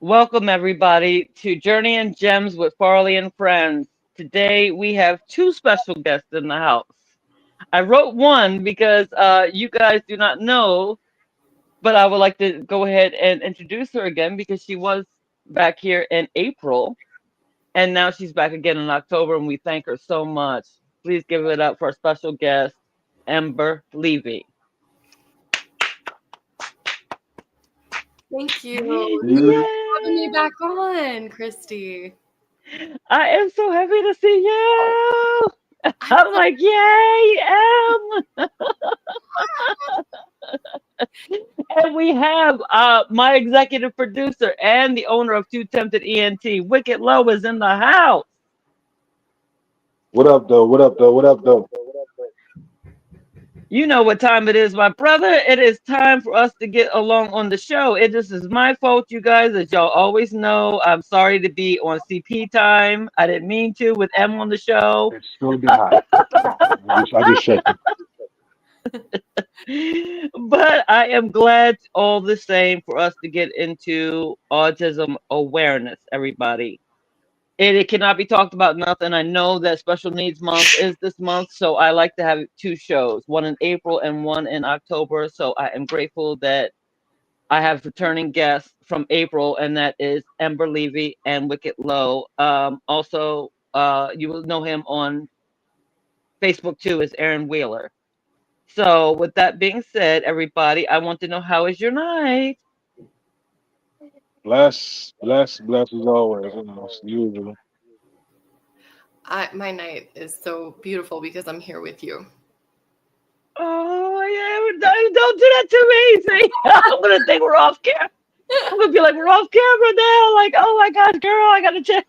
Welcome, everybody, to Journey and Gems with Farley and Friends. Today, we have two special guests in the house. I wrote one because you guys do not know, but I would like to go ahead and introduce her again because she was back here in April, and now she's back again in October, and we thank her so much. Please give it up for our special guest, Ember Levy. Thank you. Thank you Yeah. for having me back on, Christy. I am so happy to see you. I'm I'm so like, yay, Em. And we have my executive producer and the owner of Two Tempted ENT, Wicked Low, is in the house. What up, though? What up, though? What up, though? You know what time it is, my brother. It is time for us to get along on the show. This is my fault, you guys, as y'all always know. I'm sorry to be on CP time. I didn't mean to with M on the show. It's gonna be hot. I just said it. But I am glad all the same for us to get into autism awareness, everybody. It cannot be talked about nothing. I know that Special Needs Month is this month, so I like to have two shows, one in April and one in October. So I am grateful that I have returning guests from April, and that is Ember Levy and Wicked Low. Also, you will know him on Facebook too as Aaron Wheeler. So, with that being said, everybody, I want to know how is your night? Bless as always. It's usual. my night is so beautiful because I'm here with you. Oh, yeah, don't do that to me. See, I'm gonna think we're off camera. I'm gonna be like, we're off camera now. Like, oh my gosh, girl, I gotta check.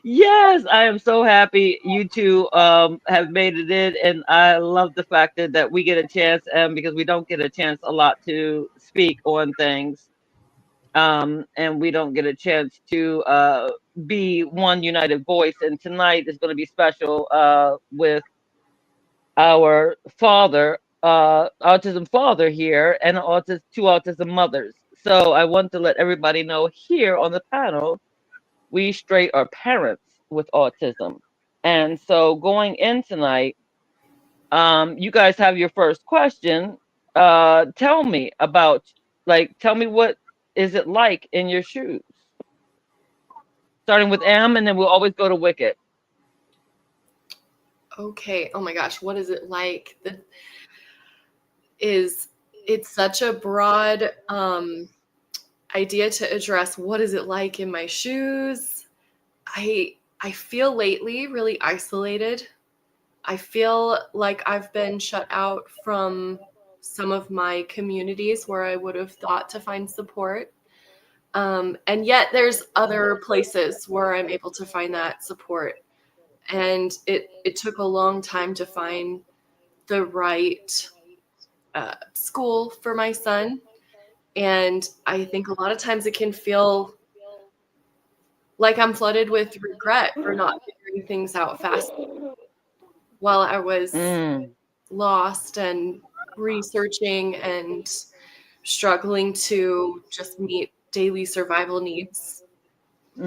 Yes, I am so happy you two have made it in, and I love the fact that we get a chance, because we don't get a chance a lot to speak on things, and we don't get a chance to be one united voice. And tonight is going to be special with our father, autism father here, and two autism mothers. So I want to let everybody know here on the panel, we straight are parents with autism. And so going in tonight, you guys have your first question. Tell me about, tell me what is it like in your shoes? Starting with M, and then we'll always go to Wicked. Okay. Oh my gosh, what is it like? It's such a broad idea to address. What is it like in my shoes? I feel lately really isolated. I feel like I've been shut out from some of my communities where I would have thought to find support. And yet there's other places where I'm able to find that support. And it took a long time to find the right school for my son. And I think a lot of times it can feel like I'm flooded with regret for not figuring things out fast while I was Mm, lost and researching and struggling to just meet daily survival needs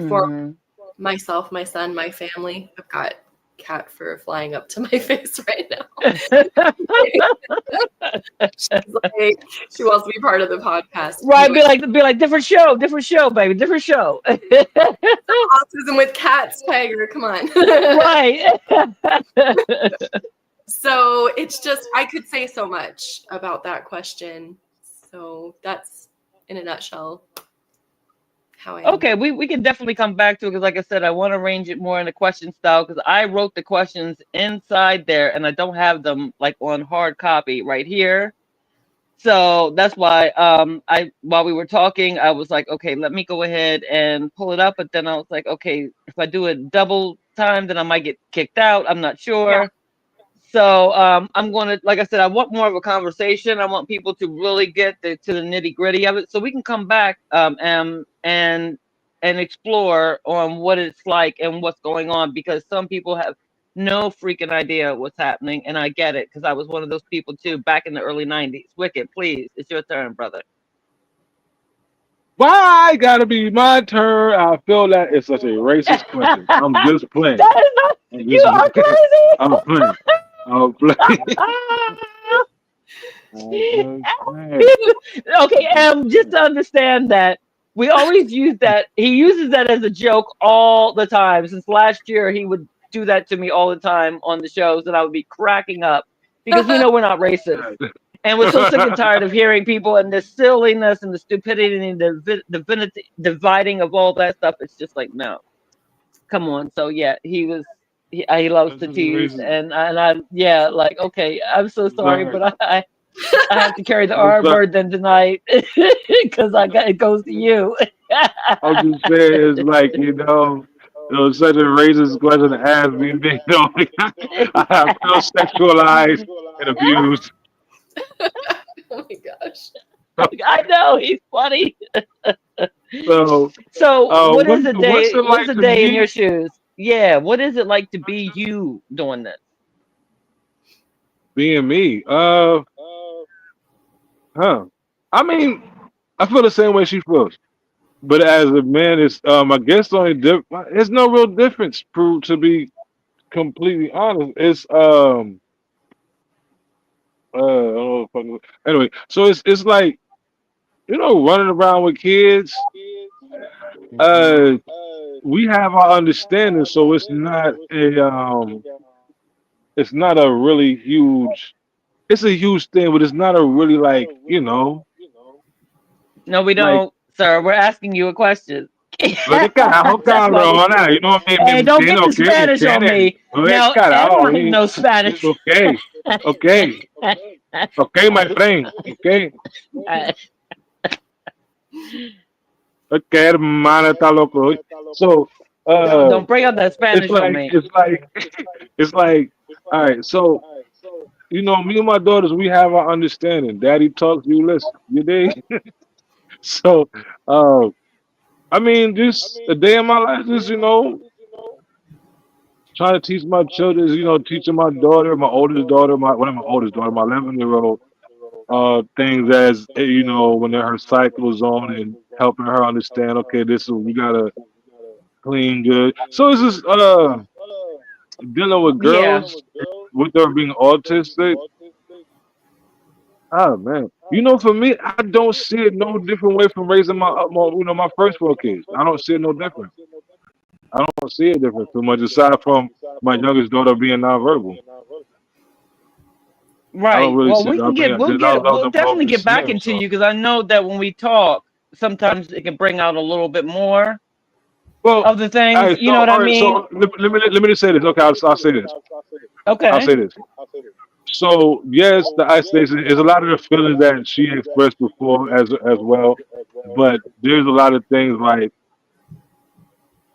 for hmm. myself, my son, my family. I've got cat fur flying up to my face right now. She's like, she wants to be part of the podcast. Right, Anyway, be like different show, baby, different show. autism with cats, Tiger. Come on. Right. So it's just, I could say so much about that question. So that's in a nutshell how I am. Okay, we can definitely come back to it because, like I said, I want to arrange it more in a question style because I wrote the questions inside there and I don't have them like on hard copy right here. So that's why I while we were talking, I was like, okay, let me go ahead and pull it up. But then I was like, okay, if I do it double time, then I might get kicked out. I'm not Yeah. sure. So I'm going to, like I said, I want more of a conversation. I want people to really get to the nitty gritty of it, so we can come back and explore on what it's like and what's going on, because some people have no freaking idea what's happening, and I get it because I was one of those people too back in the early '90s. Wicked, please, it's your turn, brother. Why gotta be my turn? I feel that it's such a racist question. I'm just playing. That is not. I'm You just are playing. I'm crazy. playing. I'm playing. I'm just playing. Okay, just to understand that we always use that. He uses that as a joke all the time. Since last year, he would do that to me all the time on the shows, and I would be cracking up because we know we're not racist. And we're so sick and tired of hearing people and the silliness and the stupidity and the dividing of all that stuff. It's just like, no, come on. So yeah, he loves That's to such a tease, racist. and I yeah, like okay, I'm so I'm sorry, sorry. but I have to carry the I'm R sorry. word then tonight because I got it goes to you. I'm just saying it's like, it was such a racist question to ask me. Like, I feel sexualized and abused. Oh my gosh. I know he's funny. So, So what's it what is like a to day in your be shoes? Yeah, what is it like to be you doing this? being me? Huh. I mean, I feel the same way she feels. But as a man, it's I guess the only there's no real difference. To be completely honest, it's I don't know anyway. So it's like running around with kids. Uh, we have our understanding, so it's not a really huge. It's a huge thing, but it's not a really like No, we like. don't, sir. We're asking you a question. Lo que carajo, That's why we. cabrón. Me Hey, don't entiendo, get the okay, me Spanish on entienden. me. Lo que Now, carajo, Emma knows Spanish. okay, okay, okay, my friend, okay, okay, hermana, está loco. So, uh, Don't bring up that it's Spanish on like, me. it's like, it's like, all right, so, me and my daughters, we have our understanding. Daddy talks, you listen, you dig? So, uh, I mean, just a day in my life, just, trying to teach my children, teaching my daughter, my oldest daughter, my oldest daughter, my 11-year-old, things as when her cycle is on and helping her understand. Okay, this is we gotta clean good. So it's just dealing with Yeah. girls with her being autistic. Oh man, for me, I don't see it no different way from raising my first four kids. I don't see it no different. I don't see it different too much aside from my youngest daughter being nonverbal. I don't Right. really Well, see we it. I can mean, get, we'll because I get, love we'll them both definitely the get back same. into So, you because I know that when we talk, sometimes it can bring out a little bit more well, of the all things. right. You So, know what I all right. mean? So let me just say this. Okay, I'll say this. I'll Okay. say this. So, yes, the isolation is a lot of the feelings that she expressed before as well, but there's a lot of things like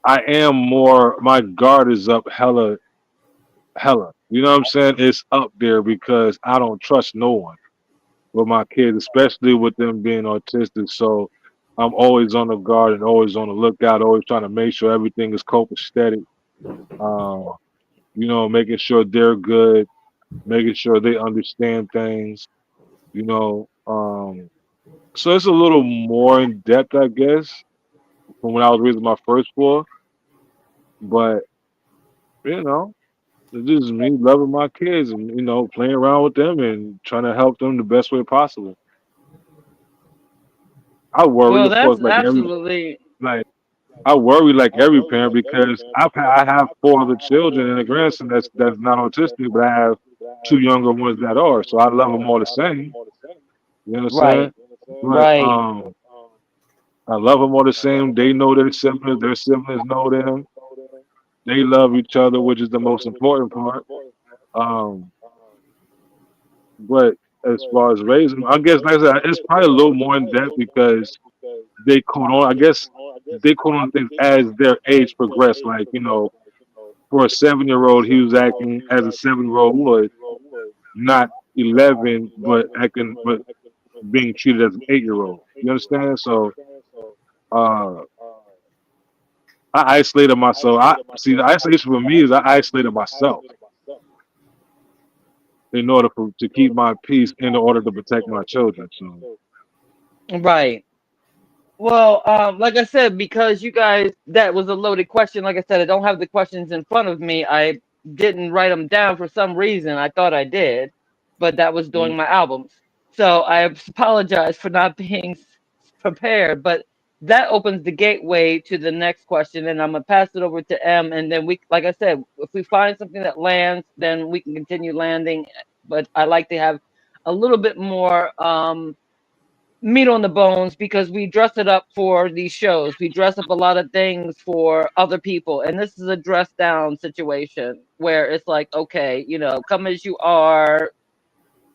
I am more. My guard is up, hella, hella. You know what I'm saying? It's up there because I don't trust no one with my kids, especially with them being autistic. So I'm always on the guard and always on the lookout, always trying to make sure everything is copacetic. Uh, making sure they're good, making sure they understand things. You know, so it's a little more in depth, I guess, from when I was raising my first four. But you know, it's just me loving my kids and playing around with them and trying to help them the best way possible. I worry, Well, of course, that's absolutely like I worry like every parent because I have four other children and a grandson that's not autistic, but I have two younger ones that are. So I love them all the same. You know what I'm saying? right. But Right. I love them all the same. They know their siblings. Their siblings know them. They love each other, which is the most important part. Um, but as far as raising, I guess like I said, it's probably a little more in depth because they caught on. I guess they caught on things as their age progressed. Like for a 7-year-old, he was acting as a 7-year-old would, not 11, but acting, but being treated as an 8-year-old. You understand? So uh, I isolated myself. I see the isolation for me is I isolated myself in order to keep my peace in order to protect my children. So Right. Well, like I said, because you guys, that was a loaded question. Like I said, I don't have the questions in front of me. I didn't write them down for some reason. I thought I did, but that was Mm. doing my albums. So I apologize for not being prepared. But that opens the gateway to the next question, and I'm gonna pass it over to M. And then we, like I said, if we find something that lands, then we can continue landing. But I like to have a little bit more. Meat on the bones because we dress it up for these shows. We dress up a lot of things for other people. And this is a dress down situation where it's like, okay, come as you are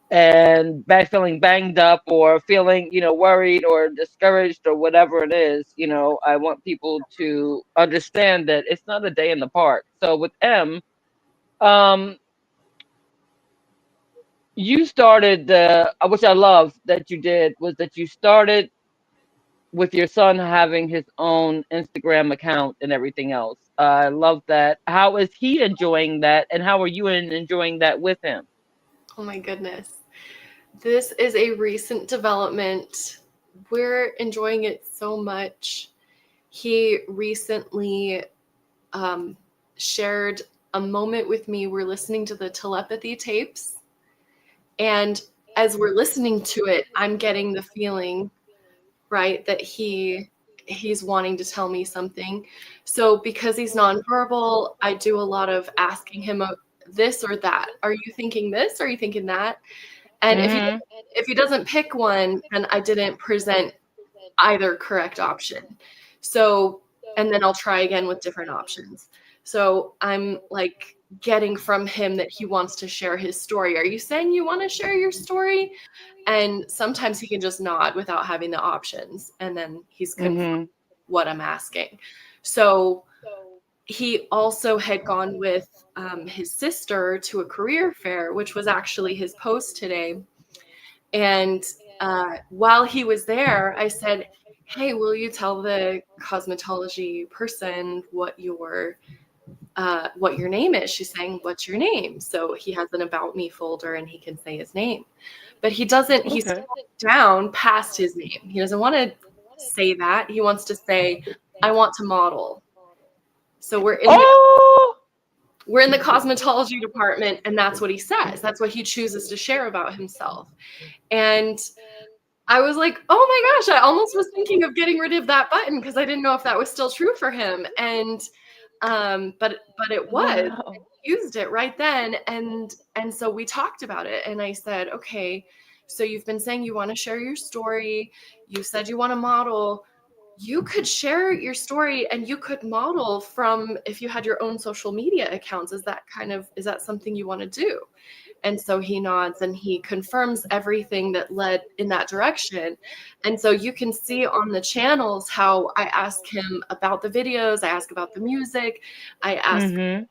and feeling banged up or feeling, worried or discouraged or whatever it is. I want people to understand that it's not a day in the park. So with M, um, you started the, which I love that you did, was that you started with your son having his own Instagram account and everything else. I love that. How is he enjoying that, and how are you enjoying that with him? Oh my goodness. This is a recent development. We're enjoying it so much. He recently um, shared a moment with me. We're listening to the telepathy tapes. And as we're listening to it, I'm getting the feeling, right, that he's wanting to tell me something. So because he's nonverbal, I do a lot of asking him this or that. Are you thinking this? Are you thinking that? And Mm-hmm. if he doesn't pick one, then I didn't present either correct option. So, and then I'll try again with different options. So I'm like getting from him that he wants to share his story. Are you saying you want to share your story? And sometimes he can just nod without having the options. And then he's confirmed Mm-hmm. what I'm asking. So he also had gone with his sister to a career fair, which was actually his post today. And while he was there, I said, "Hey, will you tell the cosmetology person what your name is?" She's saying, "What's your name?" So he has an about me folder and he can say his name. But he doesn't, he's Okay. scrolling down past his name. He doesn't want to say that. He wants to say, "I want to model." So Oh. we're in the cosmetology department, and that's what he says. That's what he chooses to share about himself. And I was like, "Oh my gosh, I almost was thinking of getting rid of that button because I didn't know if that was still true for him." And but it was. Wow. He used it right then, and so we talked about it, and I said, "Okay, so you've been saying you want to share your story. You said you want to model. You could share your story and you could model from if you had your own social media accounts. Is that something you want to do?" And so he nods and he confirms everything that led in that direction. And so you can see on the channels how I ask him about the videos, I ask about the music, I ask, Mm-hmm.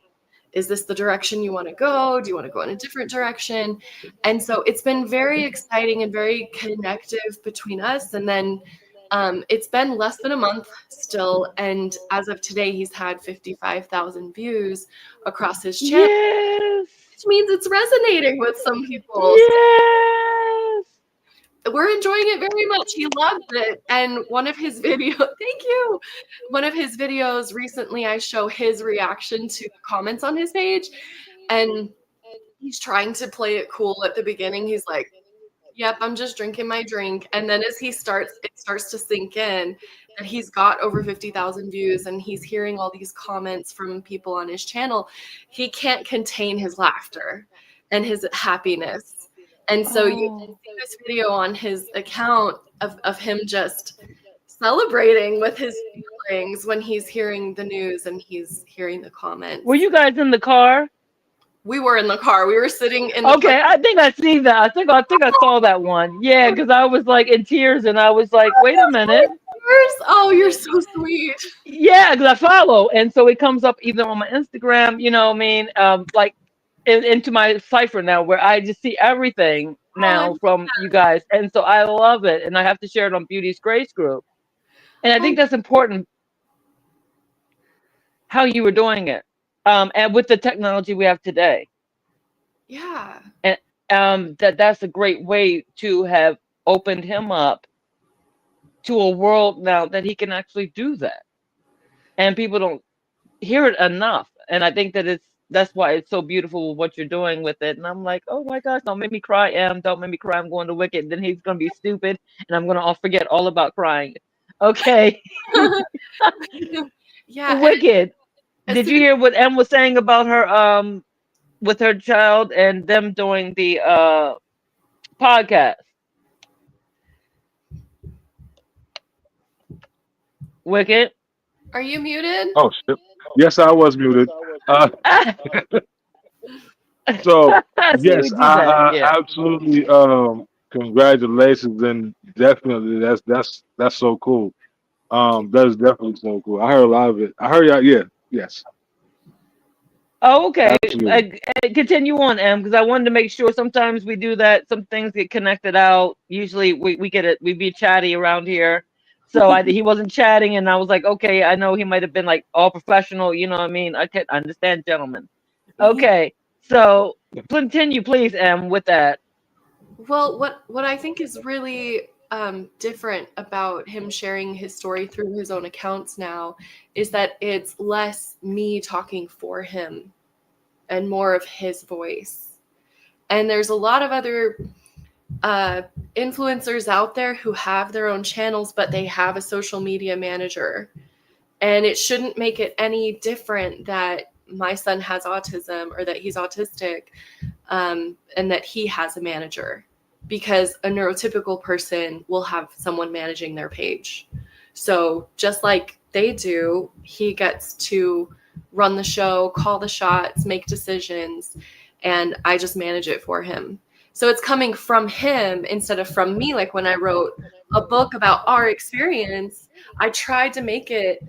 is this the direction you want to go? Do you want to go in a different direction? And so it's been very exciting and very connective between us. And then it's been less than a month still. And as of today, he's had 55,000 views across his channel, Yes. which means it's resonating with some people. Yes. So we're enjoying it very much. He loves it. And one of his videos, thank you. One of his videos recently, I show his reaction to the comments on his page. And he's trying to play it cool at the beginning. He's like, "Yep, I'm just drinking my drink." And then as it starts to sink in that he's got over 50,000 views and he's hearing all these comments from people on his channel, he can't contain his laughter and his happiness. And so you can Oh. see this video on his account of him just celebrating with his feelings when he's hearing the news and he's hearing the Were comments. you guys in the car? We were in the car. We were sitting in the park. Okay, I think I see that. I think I saw that one. Yeah, because I was like in tears and I was like, wait a minute. Oh, you're so sweet. Yeah, because I follow, and so it comes up either on my Instagram, what I mean, like into my cipher now, where I just see everything Oh, now from you guys, and so I love it, and I have to share it on Beauty's Grace group, and I oh, think that's important how you were doing it, and with the technology we have today, yeah. and that's a great way to have opened him up to a world now that he can actually do that, and people don't hear it enough. And I think that that's why it's so beautiful what you're doing with it. And I'm like, oh my gosh, don't make me cry, Em. Don't make me cry. I'm going to Wicked. Then he's gonna be stupid, and I'm gonna all forget all about crying. Okay, Yeah, and Wicked. as Did soon you hear what Em was saying about her with her child and them doing the podcast? Wicked. are you muted? Oh shit. Yes, I was muted. Uh, so See yes, what you said. I Yeah. absolutely congratulations, and definitely that's so cool. Thank you. That is definitely so cool. I heard a lot of it. I heard y'all. Yeah, yes, Oh, okay. absolutely. Continue on, Em, because I wanted to make sure. Sometimes we do that. Some things get connected out. Usually, we get it. We be chatty around here. So he wasn't chatting, and I was like, okay, I know he might have been like all professional. You know what I mean? I can understand, gentlemen. Okay, so continue, please, Em, with that. Well, what I think is really different about him sharing his story through his own accounts now is that it's less me talking for him and more of his voice. And there's a lot of other uh, influencers out there who have their own channels, but they have a social media manager. And it shouldn't make it any different that my son has autism or that he's autistic, and that he has a manager, because a neurotypical person will have someone managing their page. So just like they do, he gets to run the show, call the shots, make decisions, and I just manage it for him. So it's coming from him instead of from me. Like when I wrote a book about our experience, I tried to make it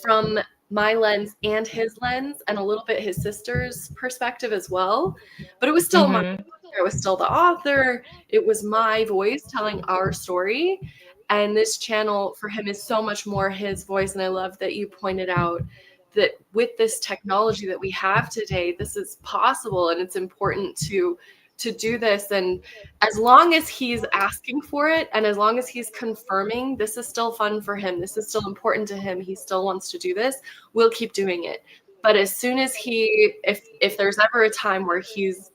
from my lens and his lens and a little bit his sister's perspective as well. But it was still my, Mm-hmm. it was still the author. It was my voice telling our story. And this channel for him is so much more his voice. And I love that you pointed out that with this technology that we have today, this is possible, and it's important to do this. And as long as he's asking for it and as long as he's confirming this is still fun for him, this is still important to him, he still wants to do this, we'll keep doing it. But as soon as if there's ever a time where he's,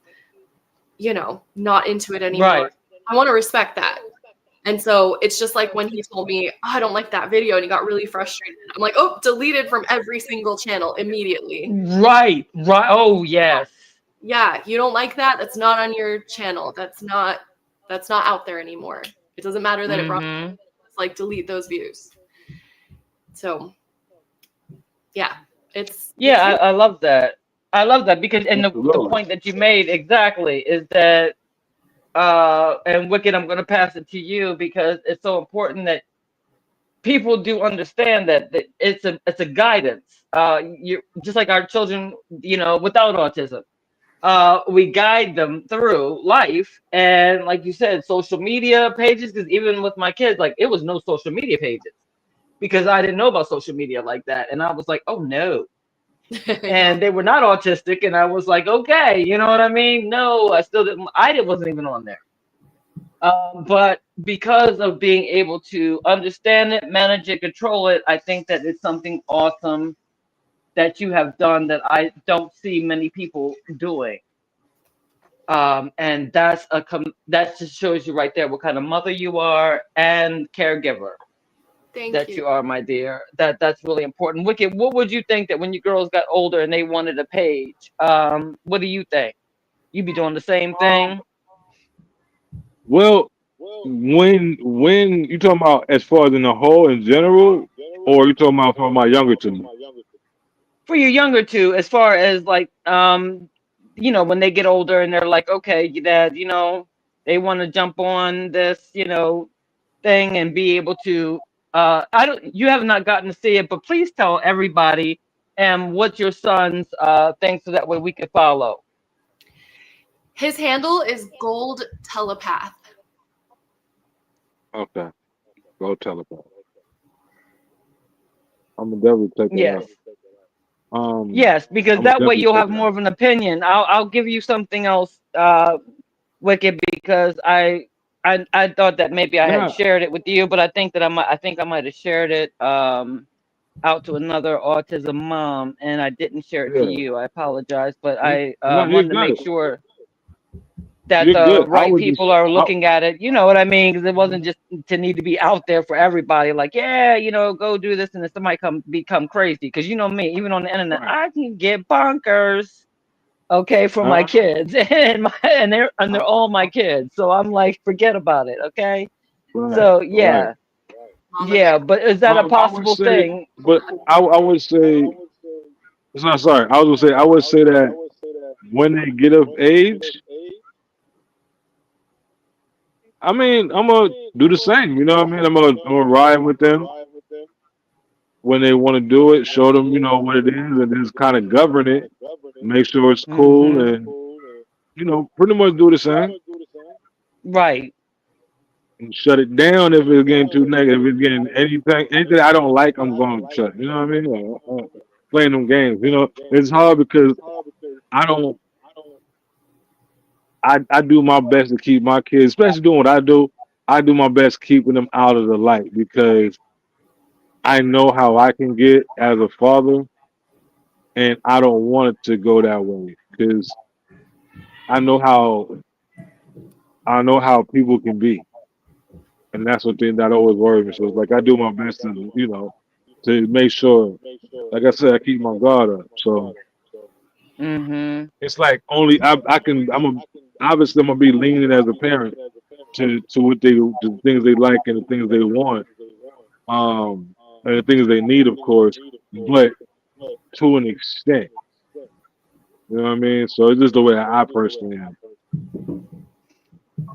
not into it anymore, Right. I want to respect that. And so it's just like when he told me, oh, I don't like that video, and he got really frustrated. I'm like, oh, deleted from every single channel immediately. Right. Right. Oh, yes. Yeah, you don't like that? That's not on your channel. That's not out there anymore. It doesn't matter that it brought, Mm-hmm. it's like delete those views. So yeah, it's Yeah, really I love that. I love that because, and the Absolutely. point that you made exactly is that, and Wicked, I'm going to pass it to you because it's so important that people do understand that it's a guidance. You just like our children, without autism, we guide them through life, and like you said, social media pages. Because even with my kids, like it was no social media pages because I didn't know about social media like that, and I was like, oh no. yeah. And they were not autistic, and I was like, okay, you know what I mean? No, I still didn't. Wasn't even on there. But because of being able to understand it, manage it, control it, I think that it's something awesome that you have done that I don't see many people doing. And that just shows you right there what kind of mother you are and caregiver Thank that you. you are, my dear. That's really important. Wicked, what would you think that when your girls got older and they wanted a page? What do you think? You be doing the same Um, thing well, when you talking about as far as in the whole in general, or you talking about for my younger two? for your younger two, as far as like when they get older and they're like, okay, dad, they want to jump on this, thing and be able to I don't you have not gotten to see it, but please tell everybody what your son's thing so that way we can follow. His handle is Gold Telepath. Okay, go tell about. I'm gonna definitely check that Yes. out. Um, Yes, because I'm gonna that way definitely you'll check have it more out. of an opinion. I'll give you something else, Wicked, because I thought that maybe I had Nah, shared it with you, but I think I might have shared it out to another autism mom, and I didn't share it to yeah. you. I apologize, but Mm, I no, you're wanted to make good. sure that You're the good. I right would just, people are I, looking at it. You know what I mean? Because it wasn't just to need to be out there for everybody. Like, yeah, go do this, and then somebody become crazy. Because you know me, even on the internet, right. I can get bonkers. Okay, for my Uh, kids, and they're I, all my kids. So I'm like, forget about it. Okay. right, So right. yeah, Mama bear. yeah. But is that a I would possible say, thing? but I would say, it's not sorry. I was gonna say, I would say that when they get of age, I mean, I'm gonna do the same. You know what I mean? I'm gonna ride with them when they want to do it. Show them, what it is, and just kind of govern it. Make sure it's cool, Hmm. and pretty much do the same. Right. And shut it down if it's getting too negative. If it's getting anything I don't like, I'm going to shut. You know what I mean? Playing them games. It's hard because I don't. I do my best to keep my kids, especially doing what I do. I do my best keeping them out of the light because I know how I can get as a father, and I don't want it to go that way because I know how I know how people can be, and that's one thing that always worries me. So it's like I do my best to make sure, like I said, I keep my guard up. So Hmm. it's like only I can. Obviously I'm gonna be leaning as a parent to what the things they like and the things they want, and the things they need, of course, but to an extent. You know what I mean? So it's just the way I personally am.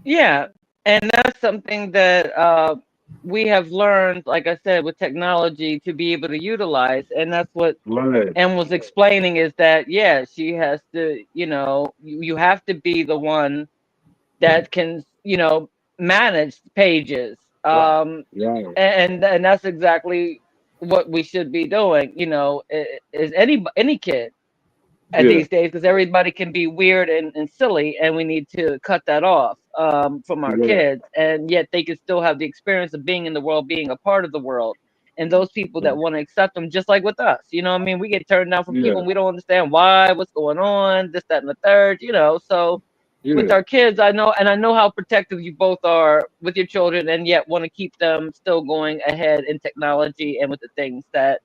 Yeah, and that's something that we have learned, like I said, with technology to be able to utilize, and that's what Right. Em was explaining is that yeah, she has to, you have to be the one that can, manage pages, Right. Right. and that's exactly what we should be doing. Is any kid at Yeah. these days because everybody can be weird and silly, and we need to cut that off from our Yeah. kids, and yet they can still have the experience of being in the world, being a part of the world, and those people that want to accept them, just like with us. You know what I mean? We get turned down from people Yeah. and we don't understand why, what's going on, this, that, and the third. So with Yeah. our kids, I know how protective you both are with your children, and yet want to keep them still going ahead in technology and with the things that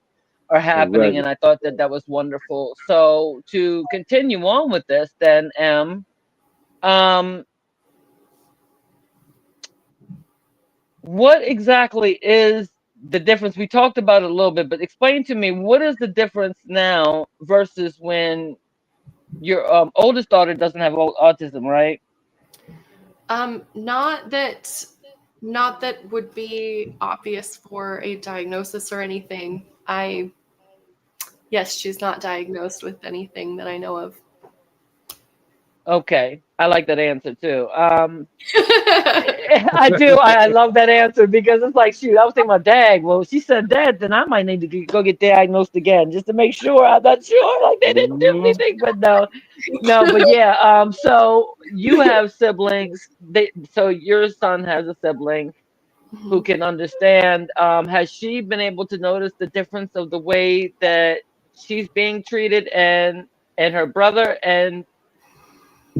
are happening. Exactly. And I thought that that was wonderful. So to continue on with this, then, um, what exactly is the difference? We talked about it a little bit, but explain to me what is the difference now versus when your oldest daughter doesn't have autism, right? Not that would be obvious for a diagnosis or anything. Yes, she's not diagnosed with anything that I know of. Okay, I like that answer too. I do. I love that answer because it's like, shoot, I was thinking about Dag. Well, she said that, then I might need to go get diagnosed again just to make sure. I'm not sure. Like they didn't do Mhm. anything, but no, no. But yeah. So you have siblings. So your son has a sibling who Mhm. can understand. Has she been able to notice the difference of the way that she's being treated and her brother and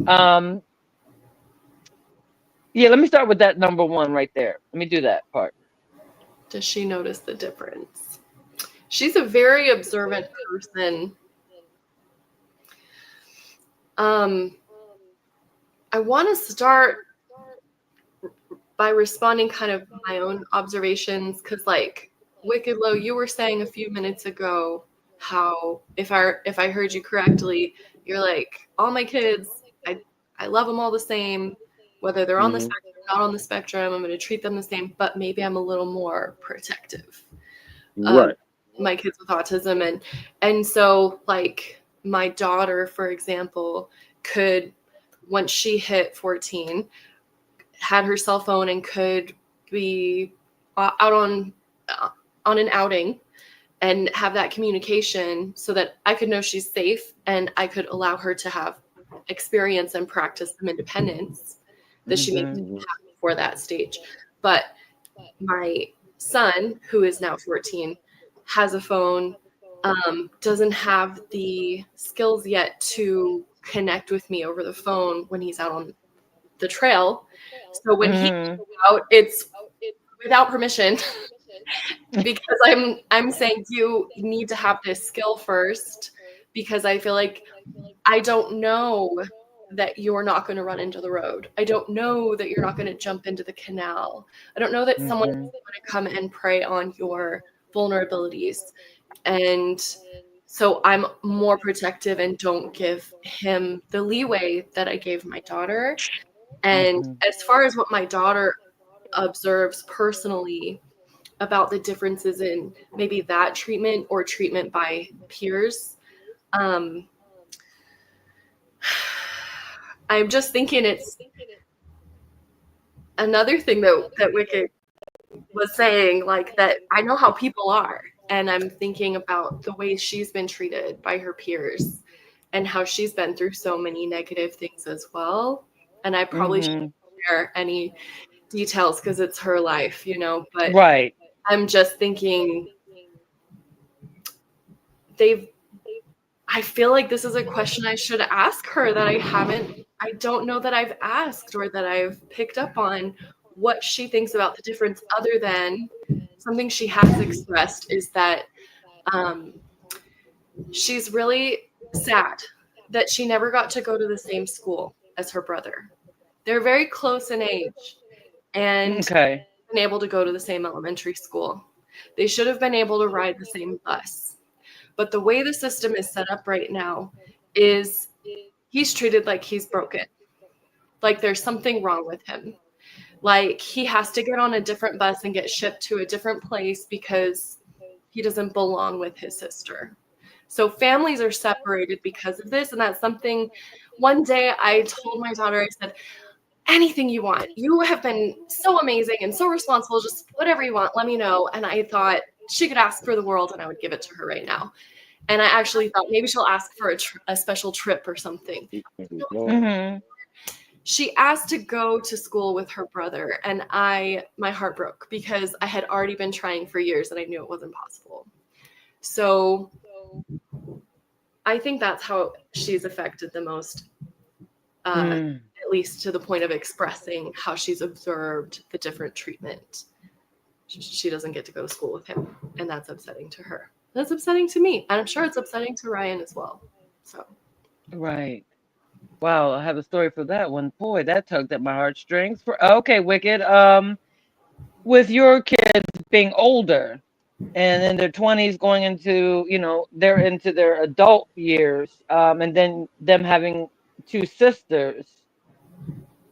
um yeah, let me start with that number one right there. Let me do that part. Does she notice the difference? She's a very observant person. Um, I want to start by responding kind of my own observations because, like, Wicked Low, you were saying a few minutes ago how, if I heard you correctly, you're like, all my kids, I love them all the same, whether they're on the Mhm. spectrum, not on the spectrum. I'm going to treat them the same, but maybe I'm a little more protective of Right. my kids with autism, and so, like, my daughter, for example, could, once she hit 14, had her cell phone and could be out on an outing and have that communication so that I could know she's safe and I could allow her to have experience and practice some independence that she maybe Hmm. didn't Mhm. have for that stage. But my son, who is now 14, has a phone, doesn't have the skills yet to connect with me over the phone when he's out on the trail. So when he Mm-hmm. goes out, it's without permission because I'm saying you need to have this skill first because I feel like I don't know that you're not going to run into the road. I don't know that you're not going to jump into the canal. I don't know that someone is Mm-hmm. going to come and prey on your vulnerabilities. And so I'm more protective and don't give him the leeway that I gave my daughter. And Mm-hmm. as far as what my daughter observes personally about the differences in maybe that treatment or treatment by peers, um, I'm just thinking it's another thing that Wicked was saying, like that I know how people are, and I'm thinking about the way she's been treated by her peers and how she's been through so many negative things as well. And I probably shouldn't Mm-hmm. share any details because it's her life, you know, but Right. I'm just thinking they've I feel like this is a question I should ask her that I don't know that I've asked or that I've picked up on what she thinks about the difference, other than something she has expressed is that um, she's really sad that she never got to go to the same school as her brother. They're very close in age and Okay. been able to go to the same elementary school. They should have been able to ride the same bus. But the way the system is set up right now is he's treated like he's broken, like there's something wrong with him. Like he has to get on a different bus and get shipped to a different place because he doesn't belong with his sister. So families are separated because of this. And that's something one day I told my daughter, I said, anything you want. You have been so amazing and so responsible. Just whatever you want, let me know. And I thought she could ask for the world and I would give it to her right now. And I actually thought maybe she'll ask for a special trip or something. Mm-hmm. She asked to go to school with her brother, and my heart broke because I had already been trying for years and I knew it wasn't possible. So I think that's how she's affected the most, Mm. at least to the point of expressing how she's observed the different treatment. She doesn't get to go to school with him, and that's upsetting to her. That's upsetting to me, and I'm sure it's upsetting to Ryan as well. So Right. Wow, I have a story for that one. Boy, that tugged at my heartstrings. For okay, Wicked. With your kids being older and in their 20s going into, they're into their adult years, and then them having two sisters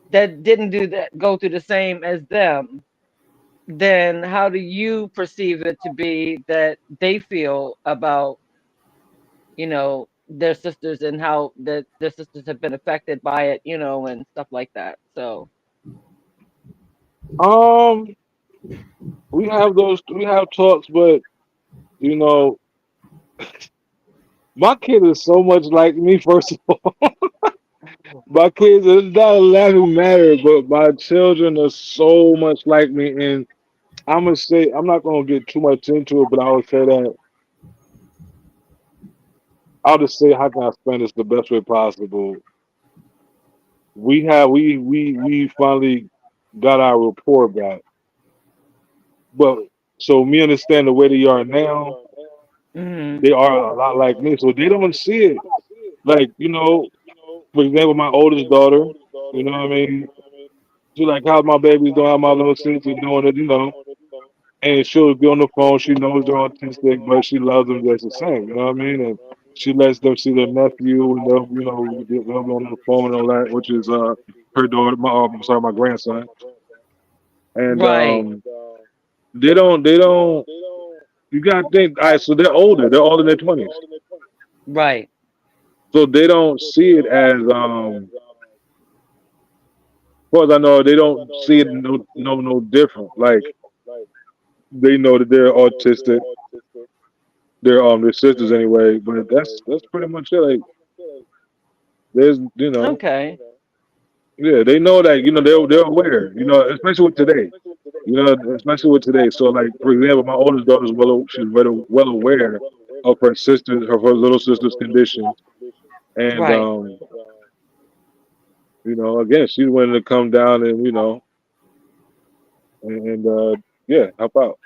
that didn't do that go through the same as them, then how do you perceive it to be that they feel about, their sisters and how that their sisters have been affected by it, and stuff like that. So, Um, we have talks, but you know, my kid is so much like me. First of all, my kids is not a laughing matter, but my children are so much like me, and I'm gonna say I'm not gonna get too much into it, but I would say that I'll just say how can I explain this the best way possible. We finally got our rapport back, but so me understand the way they are now, hmm. they are a lot like me, so they don't see it like for example, my oldest daughter, you know what I mean? She like how my baby's doing, how my little sister doing it. And she'll be on the phone. She knows they're autistic, but she loves them just the same. You know what I mean? And she lets them see their nephew, and they'll be on the phone and all that, which is her daughter. I'm sorry, my grandson. And Right, they don't. You gotta think. All right, so they're older. They're all in their 20s, right. so they don't see it as far as I know, they don't see it no different. Like they know that they're autistic. They're their sisters anyway, but that's pretty much it. Like there's Okay. Yeah, they know that, they're aware, especially with today. Especially with today. So like for example, my oldest daughter's she's well aware of her little sister's condition. And Right. again, she's willing to come down and, and yeah, help out.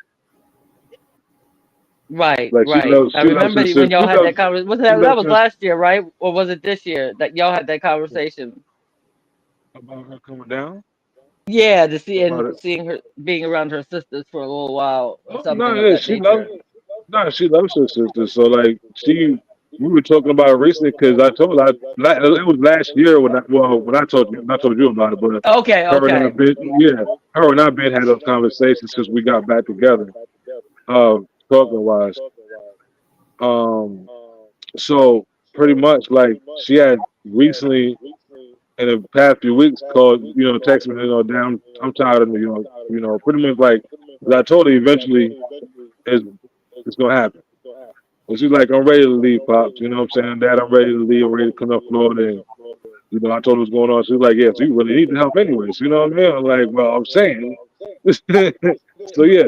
Right, Like right. I she loves remember her when sister. y'all had that conversation. Was She that loves was her last year, right? Or was it this year that y'all had that conversation? about her coming down. Yeah, to see and About it. seeing her being around her sisters for a little while or Oh no, something of yeah, that she loves. nature. No, she loves her sister. So like we were talking about it recently because I told her it was last year when I told you, not told you about it, but Okay, her and I okay. been yeah, her and I been had those conversations since we got back together. Talking wise, um, so pretty much like she had recently in the past few weeks called, text me, damn, I'm tired of New York, pretty much like 'cause I told her eventually it's it's gonna happen. And she's like, I'm ready to leave, Pops. You know what I'm saying? Dad, I'm ready to leave. I'm ready to come to Florida. And, I told her what's going on. She's like, yeah, so you really need the help anyways. You know what I mean? I'm like, well, I'm saying. So, yeah,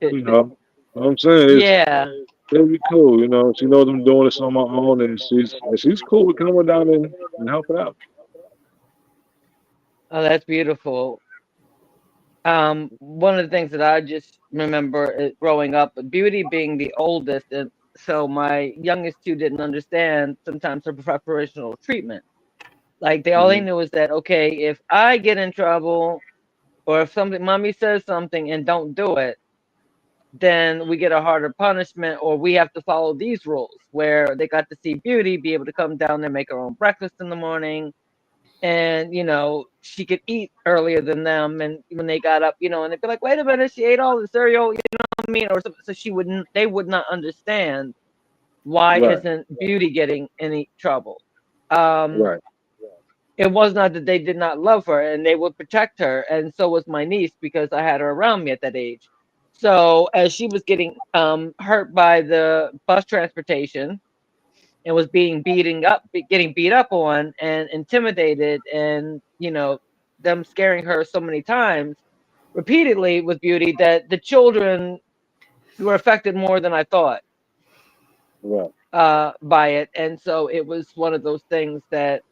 you know what I'm saying? Yeah. It'll be cool. She knows I'm doing this on my own. And she's cool with coming down and helping out. Oh, that's beautiful. One of the things that I just remember growing up, Beauty being the oldest, and so my youngest two didn't understand sometimes her preparational treatment. Like all they Hmm. knew is that okay, if I get in trouble or if something, mommy says something and don't do it, then we get a harder punishment, or we have to follow these rules where they got to see Beauty be able to come down there, make her own breakfast in the morning, and she could eat earlier than them, and when they got up, and they'd be like, wait a minute, she ate all the cereal, what I mean, or something. So they would not understand why Right, isn't Beauty getting any trouble. um right, it was not that they did not love her, and they would protect her, and so was my niece because I had her around me at that age. So as she was getting hurt by the bus transportation and was getting beat up on and intimidated, and them scaring her so many times repeatedly with Beauty, that the children were affected more than I thought right. by it. And so it was one of those things that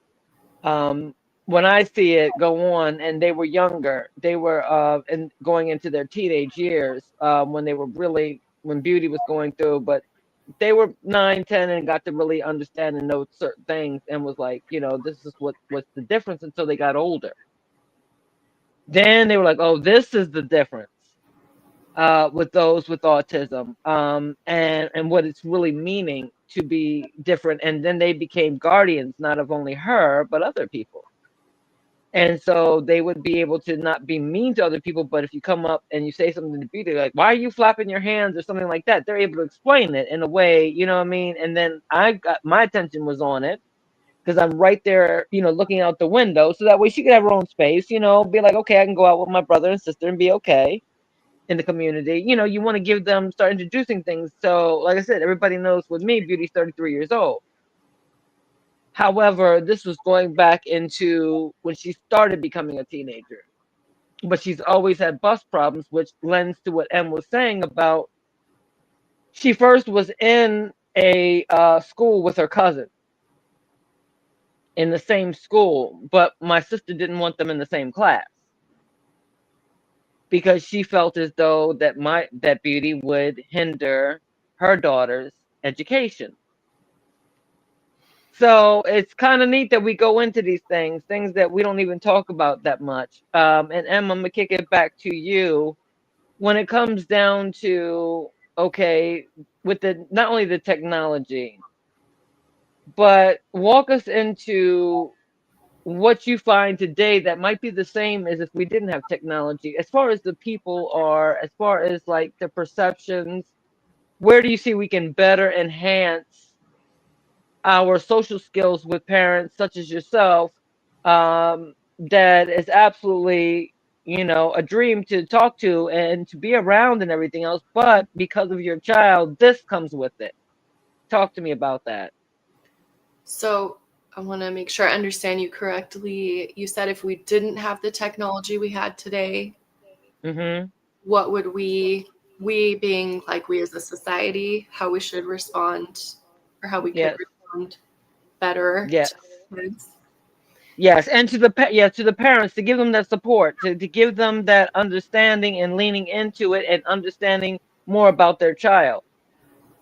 um when I see it go on, and they were younger, they were and going into their teenage years, when they were really, when Beauty was going through, but they were 9, 10, and got to really understand and know certain things, and was like, this is what's the difference, until they got older. Then they were like, oh, this is the difference with those with autism, and what it's really meaning to be different. And then they became guardians, not of only her but other people. And so they would be able to not be mean to other people, but if you come up and you say something to Beauty, like, why are you flapping your hands or something like that, they're able to explain it in a way, you know what I mean? And then I got my attention was on it because I'm right there, looking out the window. So that way she could have her own space, be like, okay, I can go out with my brother and sister and be okay in the community. You want to give them, start introducing things. So, like I said, everybody knows with me, Beauty's 33 years old. However, this was going back into when she started becoming a teenager. But she's always had bus problems, which lends to what Em was saying about she first was in a school with her cousin in the same school, but my sister didn't want them in the same class because she felt as though that Beauty would hinder her daughter's education. So it's kind of neat that we go into these things that we don't even talk about that much. And Em, I'm gonna kick it back to you when it comes down to, okay, with the not only the technology, but walk us into what you find today that might be the same as if we didn't have technology, as far as the people are, as far as like the perceptions. Where do you see we can better enhance our social skills with parents such as yourself, that is absolutely, a dream to talk to and to be around and everything else, but because of your child, this comes with it. Talk to me about that. So I want to make sure I understand you correctly. You said if we didn't have the technology we had today, Mm-hmm. what would we being like we as a society, how we should respond or how we could Yes. respond better to Yes. kids? Yes, and to the to the parents, to give them that support, to give them that understanding and leaning into it and understanding more about their child.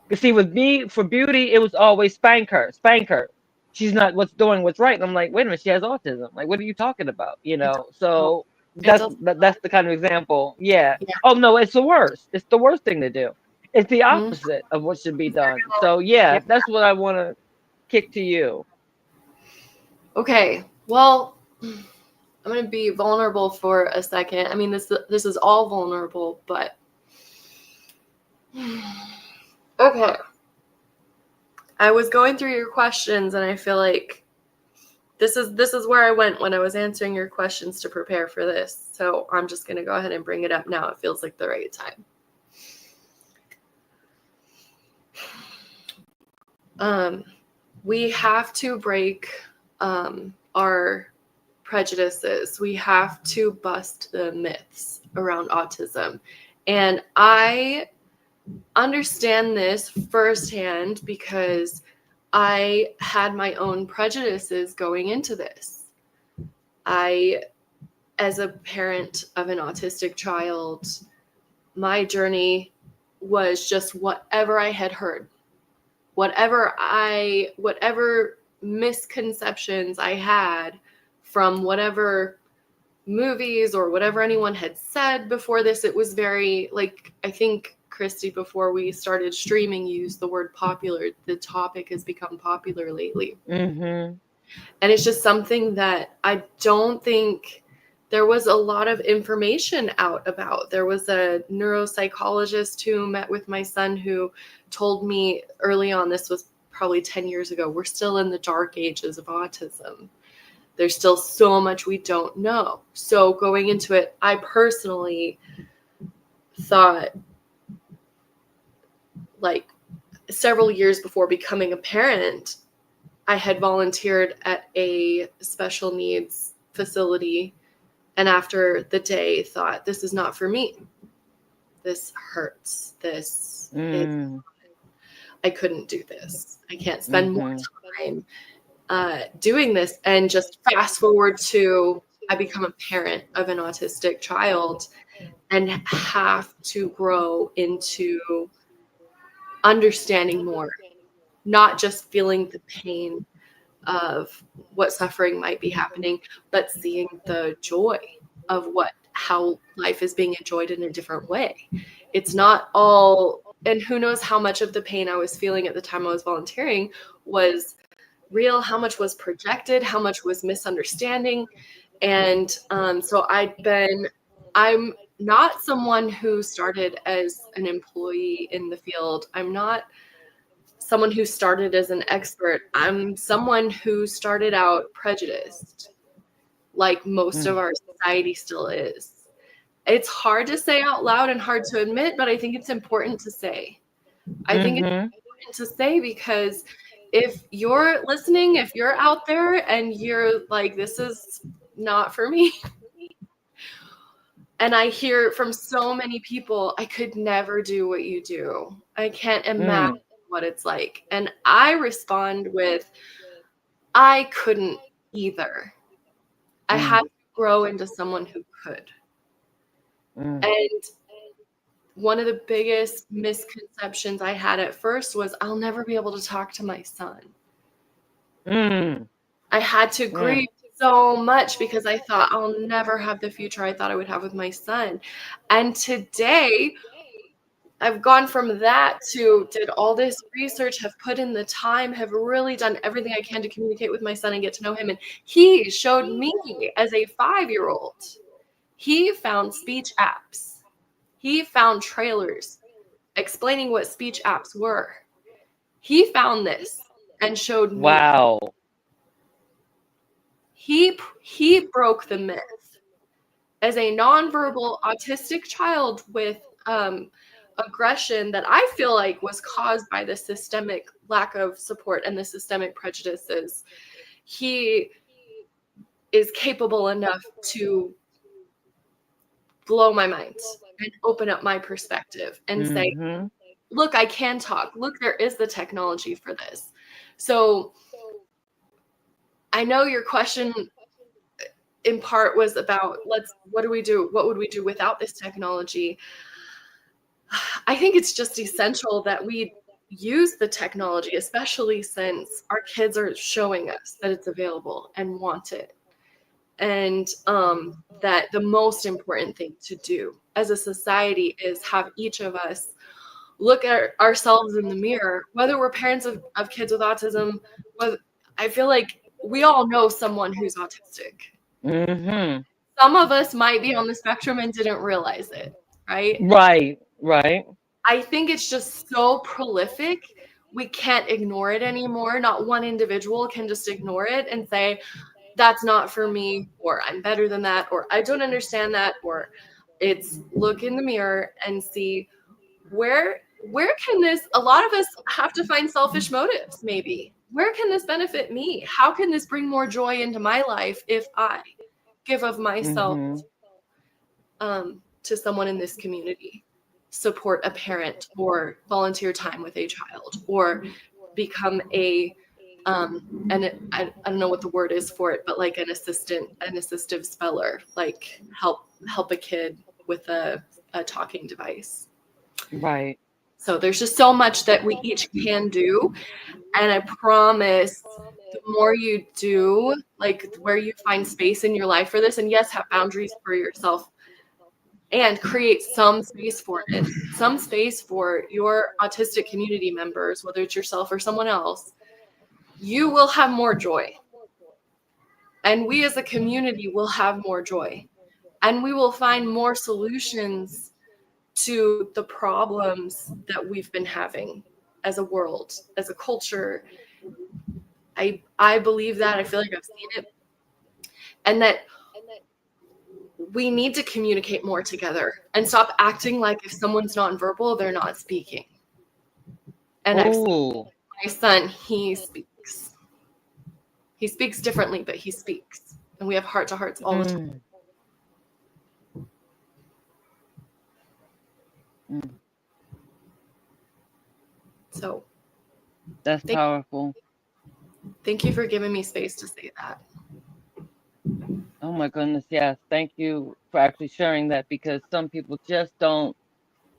You see, with me for beauty, it was always spank her, spank her. She's not what's doing what's right. And I'm like, wait a minute, she has autism. Like, what are you talking about? You It know, doesn't help. so It does that's the kind of example. Yeah. yeah. Oh no, it's the worst. It's the worst thing to do. It's the Mhm. opposite of what should be done. So yeah, Yeah. that's what I want to kick to you. Okay. Well, I'm going to be vulnerable for a second. I mean, this is all vulnerable, but okay. I was going through your questions and I feel like this is where I went when I was answering your questions to prepare for this. So I'm just going to go ahead and bring it up now. It feels like the right time. Um, we have to break our prejudices. We have to bust the myths around autism. And I understand this firsthand because I had my own prejudices going into this. I, as a parent of an autistic child, my journey was just whatever I had heard, whatever misconceptions I had from whatever movies or whatever anyone had said before this. It was very, like, I think Christy, before we started streaming, used the word popular. The topic has become popular lately. Mm-hmm. And it's just something that I don't think there was a lot of information out about. There was a neuropsychologist who met with my son who told me early on, this was probably 10 years ago, we're still in the dark ages of autism. There's still so much we don't know. So going into it, I personally thought, like, several years before becoming a parent, I had volunteered at a special needs facility, and after the day thought, this is not for me. This hurts. This is, Mm, I couldn't do this. I can't spend more mm-hmm. time doing this. And just fast forward to I become a parent of an autistic child and have to grow into understanding more, not just feeling the pain of what suffering might be happening, but seeing the joy of how life is being enjoyed in a different way. It's not all, and who knows how much of the pain I was feeling at the time I was volunteering was real, how much was projected, how much was misunderstanding. And so I'm not someone who started as an employee in the field. I'm not someone who started as an expert. I'm someone who started out prejudiced, like most of our society still is. It's hard to say out loud and hard to admit, but I think it's important to say. I think it's Mm-hmm. important to say because if you're listening, if you're out there and you're like, this is not for me, and I hear from so many people, I could never do what you do. I can't imagine Mm, what it's like. And I respond with, I couldn't either. I had mm, to grow into someone who could. mm, And one of the biggest misconceptions I had at first was I'll never be able to talk to my son. mm, I had to mm. grieve so much because I thought I'll never have the future I thought I would have with my son. And today, I've gone from that to did all this research, have put in the time, have really done everything I can to communicate with my son and get to know him. And he showed me as a 5-year-old, he found speech apps. He found trailers explaining what speech apps were. He found this and showed me. Wow. He broke the myth. As a nonverbal autistic child with aggression that I feel like was caused by the systemic lack of support and the systemic prejudices, he is capable enough to blow my mind and open up my perspective and say, Mm-hmm. look, I can talk. Look, there is the technology for this. So I know your question in part was about what do we do? What would we do without this technology? I think it's just essential that we use the technology, especially since our kids are showing us that it's available and want it. And that the most important thing to do as a society is have each of us look at ourselves in the mirror, whether we're parents of kids with autism. Whether, I feel like we all know someone who's autistic. Mm-hmm. Some of us might be on the spectrum and didn't realize it, right? Right. Right. I think it's just so prolific. We can't ignore it anymore. Not one individual can just ignore it and say, that's not for me, or I'm better than that, or I don't understand that, or it's look in the mirror and see where can this, a lot of us have to find selfish motives maybe. Where can this benefit me? How can this bring more joy into my life if I give of myself Mm-hmm. to someone in this community, support a parent, or volunteer time with a child, or become a and I don't know what the word is for it, but like an assistive speller, like help a kid with a talking device. Right. So there's just so much that we each can do. And I promise the more you do, like where you find space in your life for this, and yes, have boundaries for yourself and create some space for it, some space for your autistic community members, whether it's yourself or someone else, you will have more joy. And we as a community will have more joy. And we will find more solutions to the problems that we've been having as a world, as a culture. I believe that. I feel like I've seen it. And that we need to communicate more together and stop acting like if someone's nonverbal, they're not speaking. And I've seen Oh. my son, he speaks. He speaks differently, but he speaks. And we have heart to hearts all the time. Mm. Mm. So That's thank, powerful. thank you for giving me space to say that. Oh my goodness, yes. Thank you for actually sharing that because some people just don't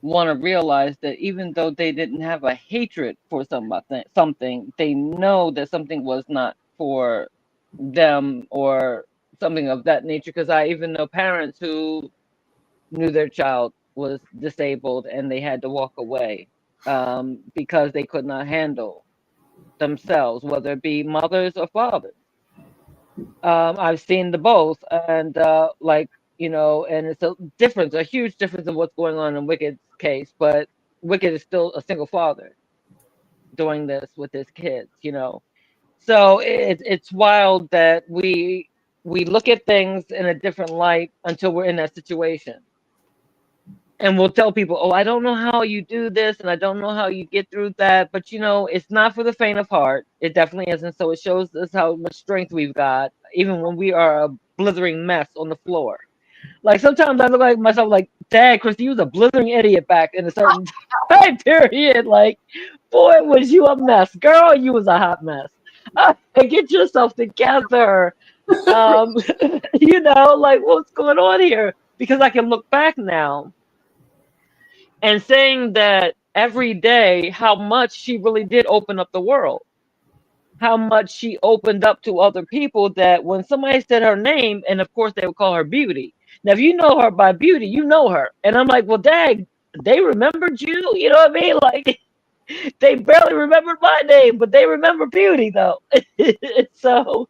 want to realize that even though they didn't have a hatred for something, they know that something was not for them or something of that nature. Because I even know parents who knew their child was disabled and they had to walk away because they could not handle themselves, whether it be mothers or fathers. I've seen the both, and like and it's a difference, a huge difference in what's going on in Wicked's case. But Wicked is still a single father doing this with his kids. So it's wild that we look at things in a different light until we're in that situation. And we'll tell people, oh, I don't know how you do this, and I don't know how you get through that. But it's not for the faint of heart. It definitely isn't. So it shows us how much strength we've got, even when we are a blithering mess on the floor. Like sometimes I look like myself, like, Dad, Christy, you was a blithering idiot back in a certain time period. Like, boy, was you a mess, girl. You was a hot mess. Get yourself together. Um, like what's going on here? Because I can look back now and saying that every day how much she really did open up the world, how much she opened up to other people, that when somebody said her name, and of course they would call her Beauty. Now if you know her by Beauty, you know her. And I'm like, well, dang, they remembered you. You know what I mean? Like, they barely remembered my name, but they remember Beauty though. So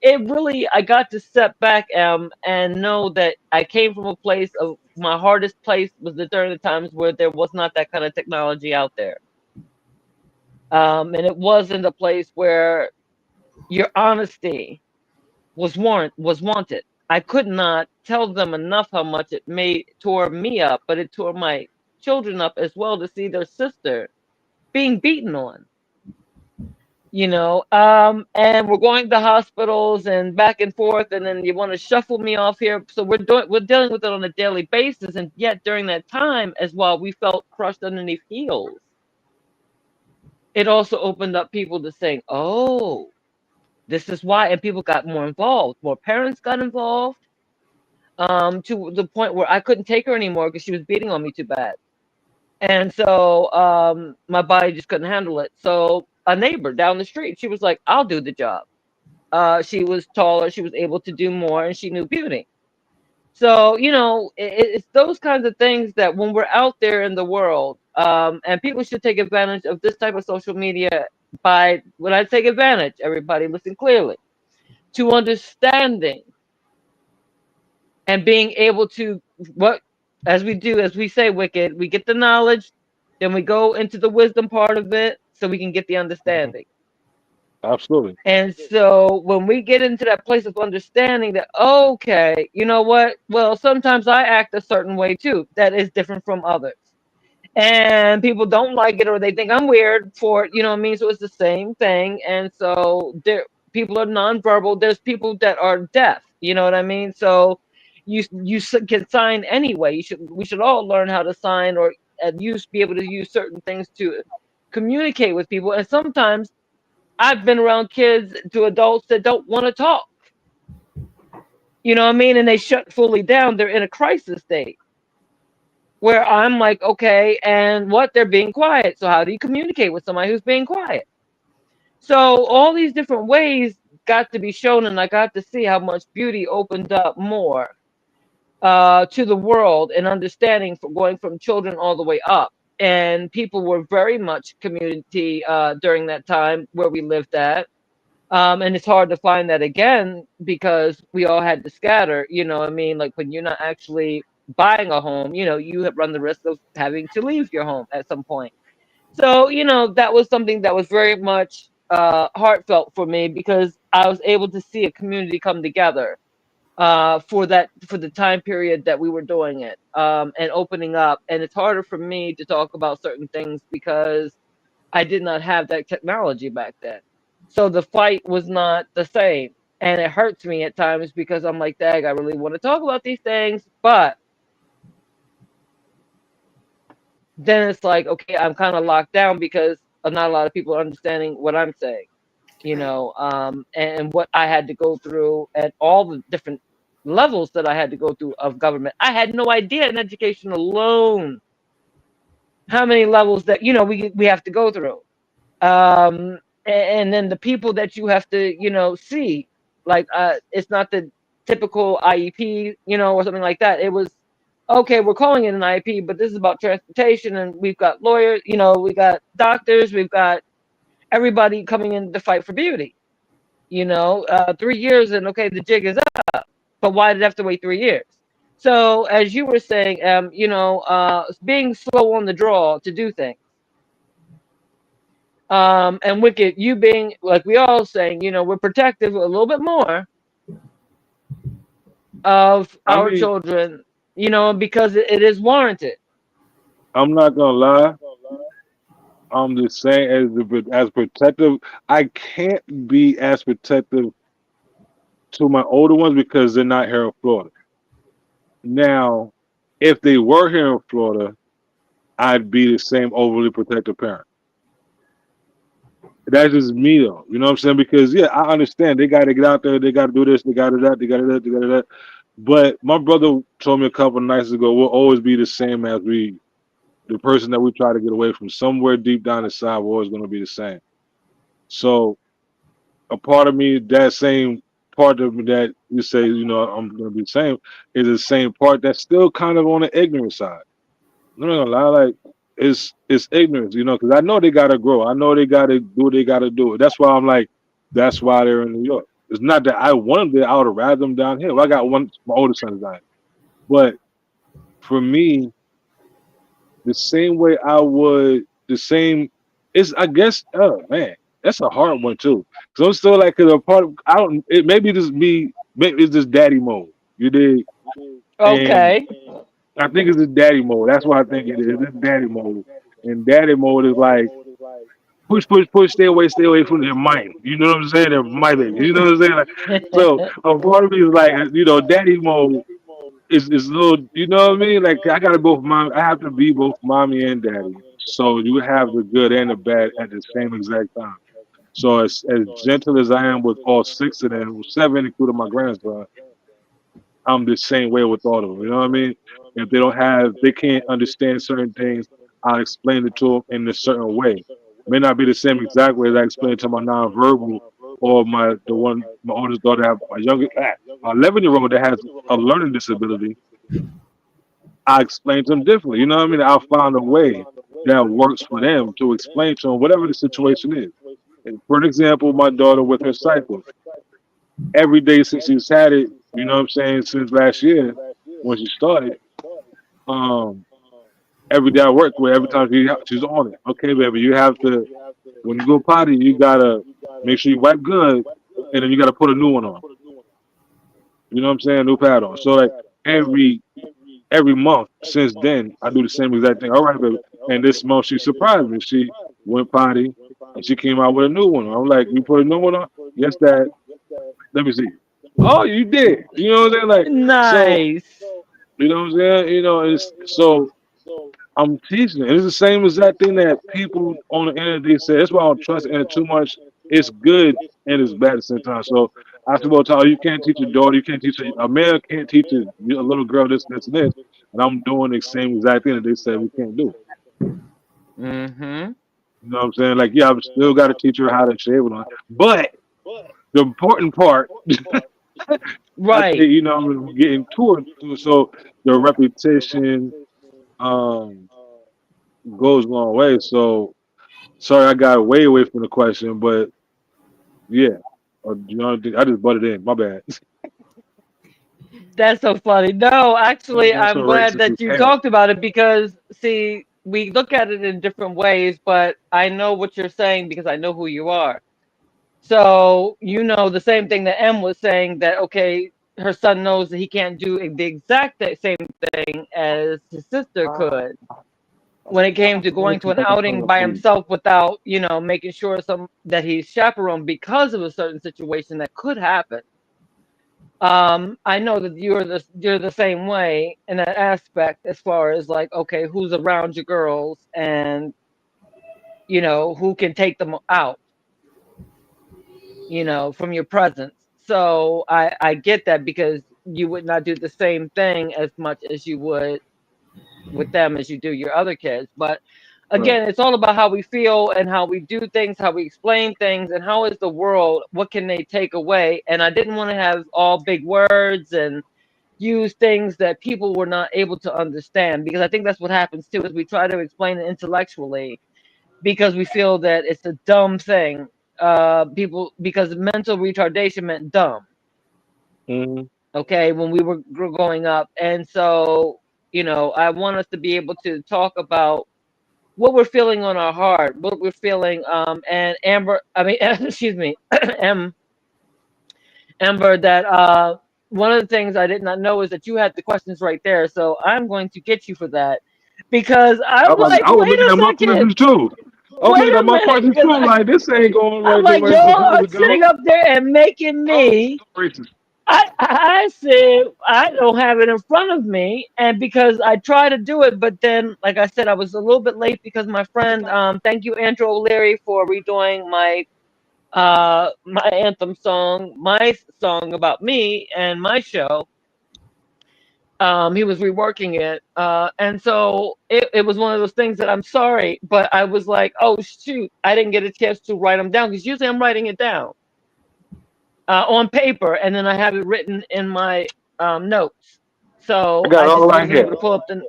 it really, I got to step back and know that I came from a place of, my hardest place was during the times where there was not that kind of technology out there. And it wasn't a place where your honesty was wanted. I could not tell them enough how much it tore me up, but it tore my children up as well to see their sister being beaten on. and we're going to hospitals and back and forth, and then you want to shuffle me off here. So we're dealing with it on a daily basis, and yet during that time as well, we felt crushed underneath heels. It also opened up people to saying, "Oh, this is why," and people got more involved. More parents got involved, to the point where I couldn't take her anymore because she was beating on me too bad. And so my body just couldn't handle it. So a neighbor down the street, she was like, "I'll do the job." She was taller, she was able to do more, and she knew beauty. So, it's those kinds of things that when we're out there in the world, and people should take advantage of this type of social media by, when I take advantage, everybody listen clearly, to understanding and being able to, what, as we do, as we say, Wicked, we get the knowledge, then we go into the wisdom part of it so we can get the Mhm. understanding. Absolutely. And so when we get into that place of understanding that, okay, you know what? Well, sometimes I act a certain way too that is different from others. And people don't like it or they think I'm weird for it, you know what I mean? So it's the same thing. And so people are nonverbal. There's people that are deaf, you know what I mean? So can sign anyway. We should all learn how to sign or be able to use certain things to communicate with people. And sometimes I've been around kids to adults that don't want to talk. You know what I mean? And they shut fully down. They're in a crisis state where I'm like, okay, and what? They're being quiet. So how do you communicate with somebody who's being quiet? So all these different ways got to be shown, and I got to see how much beauty opened up more to the world and understanding from going from children all the way up. And people were very much community during that time where we lived at. And it's hard to find that again because we all had to scatter, you know what I mean? Like when you're not actually buying a home, you have run the risk of having to leave your home at some point. So, that was something that was very much heartfelt for me because I was able to see a community come together for the time period that we were doing it, and opening up. And it's harder for me to talk about certain things because I did not have that technology back then. So the fight was not the same. And it hurts me at times because I'm like, Dag, I really want to talk about these things. But then it's like, okay, I'm kind of locked down because not a lot of people are understanding what I'm saying, Right. and what I had to go through and all the different levels that I had to go through of government. I had no idea in education alone how many levels that, we have to go through. And then the people that you have to see, like it's not the typical IEP, or something like that. It was, okay, we're calling it an IEP, but this is about transportation, and we've got lawyers, we got doctors, we've got everybody coming in to fight for beauty. 3 years, and okay, the jig is up, but why did it have to wait 3 years? So as you were saying, being slow on the draw to do things, and Wicked, you being like we all saying, we're protective a little bit more of I our mean, children, because it is warranted. I'm not gonna lie. I'm just saying, as protective, I can't be as protective to my older ones because they're not here in Florida. Now, if they were here in Florida, I'd be the same overly protective parent. That's just me, though. You know what I'm saying? Because yeah, I understand they got to get out there, they got to do this, they got to that, they got to that, they got to that. But my brother told me a couple of nights ago, we'll always be the same as the person that we try to get away from. Somewhere deep down inside, we're always going to be the same. So a part of me, that same part of me that you say, I'm going to be the same, is the same part that's still kind of on the ignorant side. I'm not gonna lie, like it's ignorance, because I know they gotta grow. I know they gotta do what they gotta do. That's why I'm like, that's why they're in New York. It's not that I want them there. I would have rather them down here. Well, I got one, my older son is down here. But for me, the same way I would, the same, it's I guess, oh man, that's a hard one too. Cause I'm still like, cause a part of, I don't. It maybe just me. Maybe it's just daddy mode. You did, and Okay. I think it's just daddy mode. That's what I think it is. It's daddy mode, and daddy mode is like, push, stay away from their mind. You know what I'm saying? They're my baby. You know what I'm saying? Like, so a part of me is like, daddy mode is a little, you know what I mean? Like I gotta both mom. I have to be both mommy and daddy. So you have the good and the bad at the same exact time. So as gentle as I am with all six of them, seven including my grandson, I'm the same way with all of them. You know what I mean? If they can't understand certain things, I'll explain it to them in a certain way. May not be the same exact way as I explain it to my nonverbal or my oldest daughter have a younger, 11-year-old that has a learning disability. I explain to them differently. You know what I mean? I'll find a way that works for them to explain to them whatever the situation is. And for an example, my daughter with her cycle, every day since she's had it, you know what I'm saying, since last year when she started, um, every day I work with, every time she's on it. Okay, baby, you have to, when you go potty, you gotta make sure you wipe good, and then you gotta put a new one on. You know what I'm saying? New pad on. So like every every month since then, I do the same exact thing. All right, baby. And this month she surprised me. She went potty and she came out with a new one. I'm like, you put a new one on? Yes, Dad. Let me see. Oh, you did. You know what I'm saying? Like, so, Nice. you know what I'm saying? It's so I'm teaching it. It's the same exact thing that people on the internet they say. That's why I don't trust the internet too much. It's good and it's bad at the same time. So I said, well, Tyler, you can't teach a daughter, you can't teach a man can't teach a little girl this and this. And I'm doing the same exact thing that they said we can't do. Mm-hmm. You know what I'm saying? Like, yeah, I've still got to teach her how to shave it on. But the important part, I Right. think, I'm getting to it. So the repetition um, goes a long way. So sorry, I got way away from the question, but yeah, I just butted in. My bad. That's so funny. No, actually, That's I'm all right glad since we that you can. talked about it because, see, we look at it in different ways, but I know what you're saying because I know who you are. So, you know, the same thing that M was saying that, okay, her son knows that he can't do the exact same thing as his sister could when it came to going to an outing by himself without, you know, making sure that he's chaperoned because of a certain situation that could happen. I know that you're the same way in that aspect as far as like, okay, who's around your girls and you know who can take them out, you know, from your presence. So I get that because you would not do the same thing as much as you would with them as you do your other kids. But Right. again, it's all about how we feel and how we do things, how we explain things, and how is the world, what can they take away? And I didn't want to have all big words and use things that people were not able to understand because I think that's what happens too is we try to explain it intellectually because we feel that it's a dumb thing. People because mental retardation meant dumb. Hmm. Okay, when we were growing up, and so you know, I want us to be able to talk about what we're feeling on our heart, what we're feeling. And Amber, I mean, excuse me, M Amber, that one of the things I did not know is that you had the questions right there. So I'm going to get you for that because I'm like, I was wait looking a at my second, questions too. I was wait looking at a my minute, questions because too. I'm like, this ain't going I'm right the like, way it's y'all supposed are to sitting go. up there and making Oh, me. so racist. I said I don't have it in front of me, and because I try to do it, but then, like I said, I was a little bit late because my friend, thank you, Andrew O'Leary, for redoing my anthem song, my song about me and my show. He was reworking it, and so it was one of those things that I'm sorry, but I was like, oh shoot, I didn't get a chance to write them down because usually I'm writing it down on paper and then I have it written in my notes. I So got I it all just right wasn't able here. to pull up the.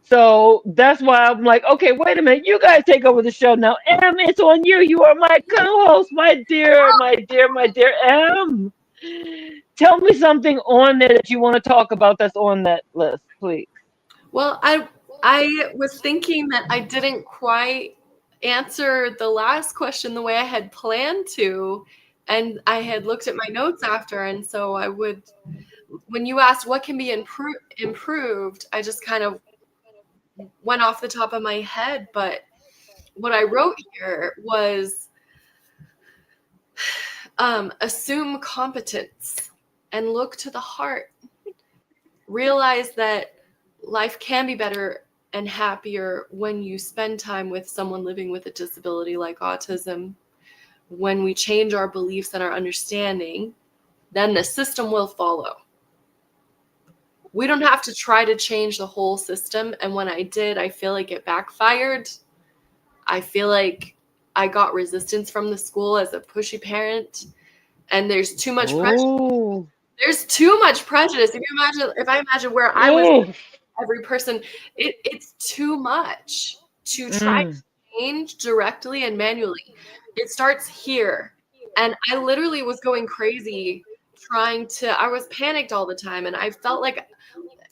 So that's why I'm like, okay, wait a minute, you guys take over the show now. M, it's on you. You are my co-host, my dear, my dear, my dear M. Tell me something on there that you want to talk about that's on that list, please. Well, I was thinking that I didn't quite answer the last question the way I had planned to, and I had looked at my notes after, and so I would when you asked what can be improved, I just kind of went off the top of my head, but what I wrote here was assume competence and look to the heart. Realize that life can be better and happier when you spend time with someone living with a disability like autism. When we change our beliefs and our understanding, then the system will follow. We don't have to try to change the whole system. And when I did, I feel like it backfired. I feel like I got resistance from the school as a pushy parent. And there's too much prejudice. Oh, There's too much prejudice. If I imagine where I was, oh, every person, it's too much to try to mm, change directly and manually. It starts here. And I literally was going crazy I was panicked all the time. And I felt like,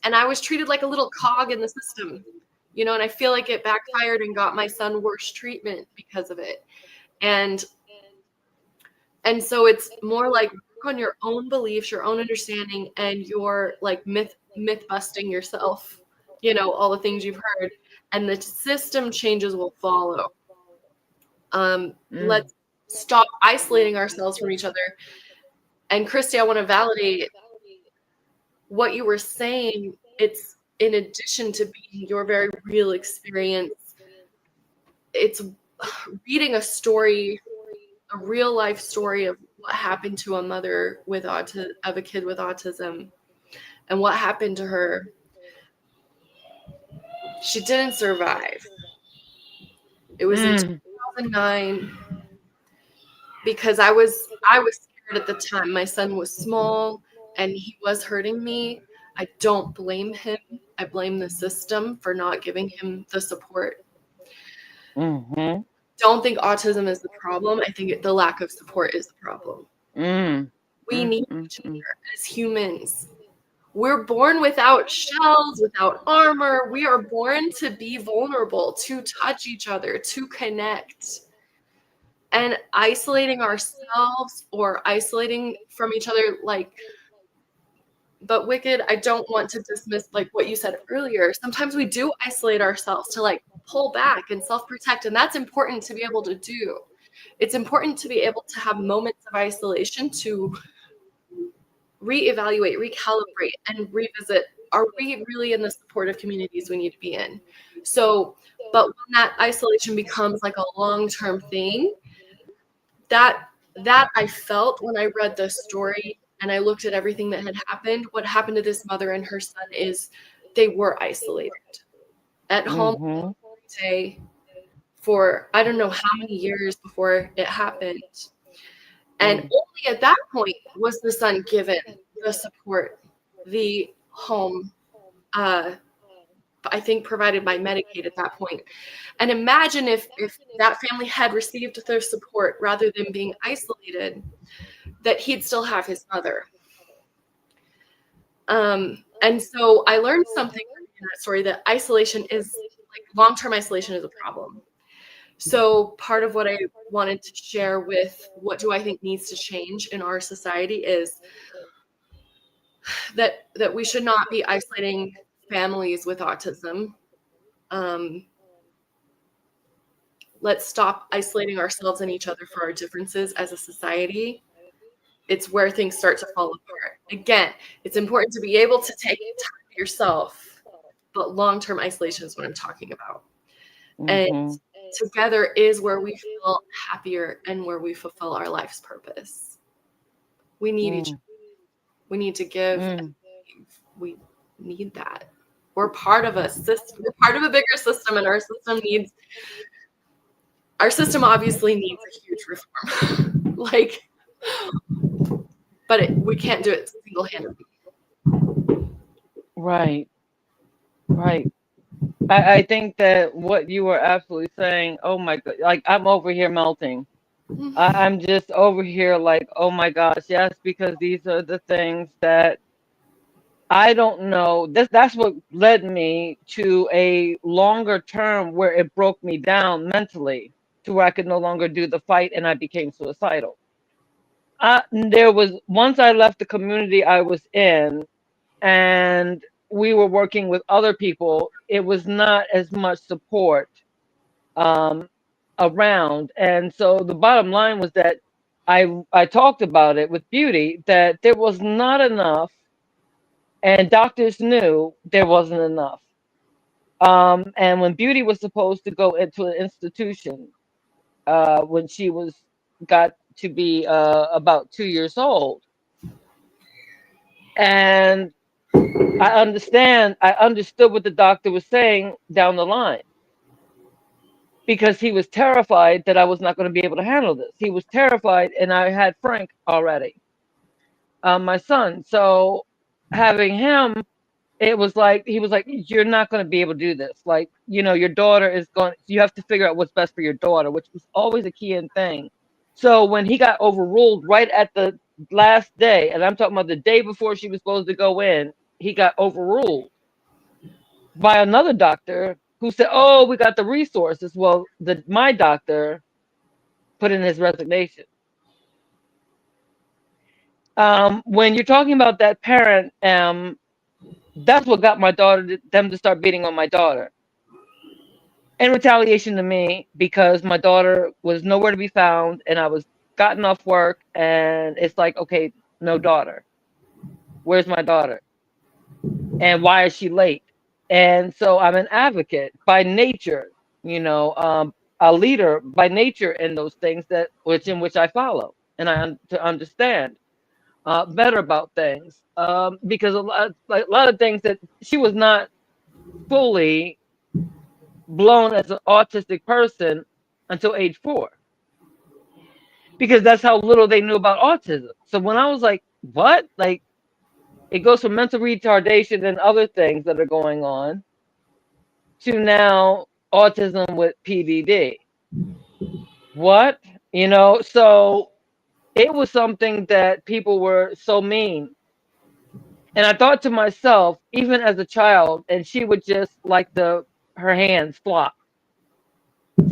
and I was treated like a little cog in the system, and I feel like it backfired and got my son worse treatment because of it. And so it's more like work on your own beliefs, your own understanding, and your like myth busting yourself, all the things you've heard, and the system changes will follow. mm, Let's stop isolating ourselves from each other. And Christy, I want to validate what you were saying. It's in addition to being your very real experience, it's reading a story, a real life story of what happened to a mother of a kid with autism and what happened to her. She didn't survive. It was in mm. 2009 because I was scared at the time. My son was small and he was hurting me. I don't blame him. I blame the system for not giving him the support. Mhm. Don't think autism is the problem. I think the lack of support is the problem. Mm. We Mm, need mm, each mm. other as humans. We're born without shells, without armor. We are born to be vulnerable, to touch each other, to connect. And isolating ourselves or isolating from each other, but Wicked, I don't want to dismiss like what you said earlier. Sometimes we do isolate ourselves to like pull back and self-protect, and that's important to be able to do. It's important to be able to have moments of isolation to reevaluate, recalibrate, and revisit, are we really in the supportive communities we need to be in? So, but when that isolation becomes like a long-term thing, that I felt when I read the story and I looked at everything that had happened, what happened to this mother and her son is they were isolated at home Mhm. every day for I don't know how many years before it happened. And Mm. only at that point was the son given the support, the home, uh, I think provided by Medicaid at that point. And imagine if that family had received their support rather than being isolated, that he'd still have his mother. And so I learned something in that story, that isolation is like long-term isolation is a problem. So part of what I wanted to share with what do I think needs to change in our society is that we should not be isolating families with autism. Um, let's stop isolating ourselves and each other for our differences as a society. It's where things start to fall apart. Again, it's important to be able to take time to yourself, but long-term isolation is what I'm talking about. And Mhm. together is where we feel happier and where we fulfill our life's purpose. We need each Mm. other. We need to give and Mm. receive. We need that. We're part of a system. We're part of a bigger system, and our system obviously needs a huge reform. But we can't do it single-handedly. Right. Right. I think that what you were absolutely saying, oh my god, like I'm over here melting. I'm just over here like, oh my gosh, yes, because these are the things that I don't know. That's what led me to a longer term where it broke me down mentally to where I could no longer do the fight and I became suicidal. There was once I left the community I was in and we were working with other people, it was not as much support. Um, around. And so the bottom line was that I talked about it with Beauty that there was not enough, and doctors knew there wasn't enough. And when Beauty was supposed to go into an institution, when she was got to be about 2 years old, and I understood what the doctor was saying down the line because he was terrified that I was not going to be able to handle this. He was terrified, and I had Frank already, my son. So having him, it was like he was like, "You're not going to be able to do this. Like, your daughter is going. You have to figure out what's best for your daughter," which was always a key in thing. So when he got overruled right at the last day, and I'm talking about the day before she was supposed to go in, he got overruled by another doctor who said, "Oh, we got the resources." Well, my doctor put in his resignation. When you're talking about that parent, that's what got my daughter them to start beating on my daughter in retaliation to me because my daughter was nowhere to be found, and I was gotten off work, and it's like, okay, no daughter. Where's my daughter? And why is she late? And so I'm an advocate by nature, a leader by nature in those things in which I follow, and to understand better about things, because a lot of things that she was not fully blown as an autistic person until age 4, because that's how little they knew about autism. So when I was like, what? Like, it goes from mental retardation and other things that are going on to now autism with PDD. What? So it was something that people were so mean. And I thought to myself, even as a child, and she would just like her hands flop.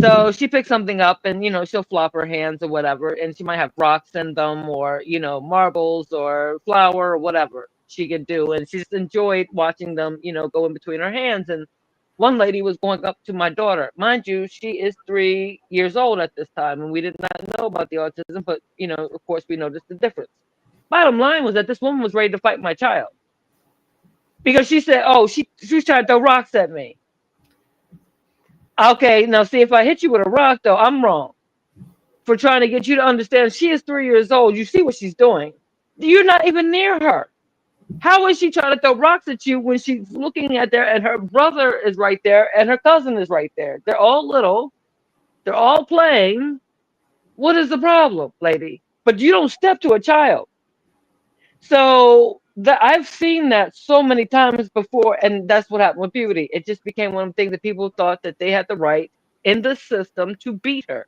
So she picks something up and, she'll flop her hands or whatever, and she might have rocks in them or, marbles or flour or whatever she could do. And she just enjoyed watching them, go in between her hands. And one lady was going up to my daughter. Mind you, she is 3 years old at this time, and we did not know about the autism, but, of course, we noticed the difference. Bottom line was that this woman was ready to fight my child because she said, oh, she was trying to throw rocks at me. Okay, now see, if I hit you with a rock, though, I'm wrong for trying to get you to understand she is 3 years old. You see what she's doing. You're not even near her. How is she trying to throw rocks at you when she's looking at there and her brother is right there and her cousin is right there? They're all little. They're all playing. What is the problem, lady? But you don't step to a child. So I've seen that so many times before, and that's what happened with Beauty. It just became one of the things that people thought that they had the right in the system to beat her.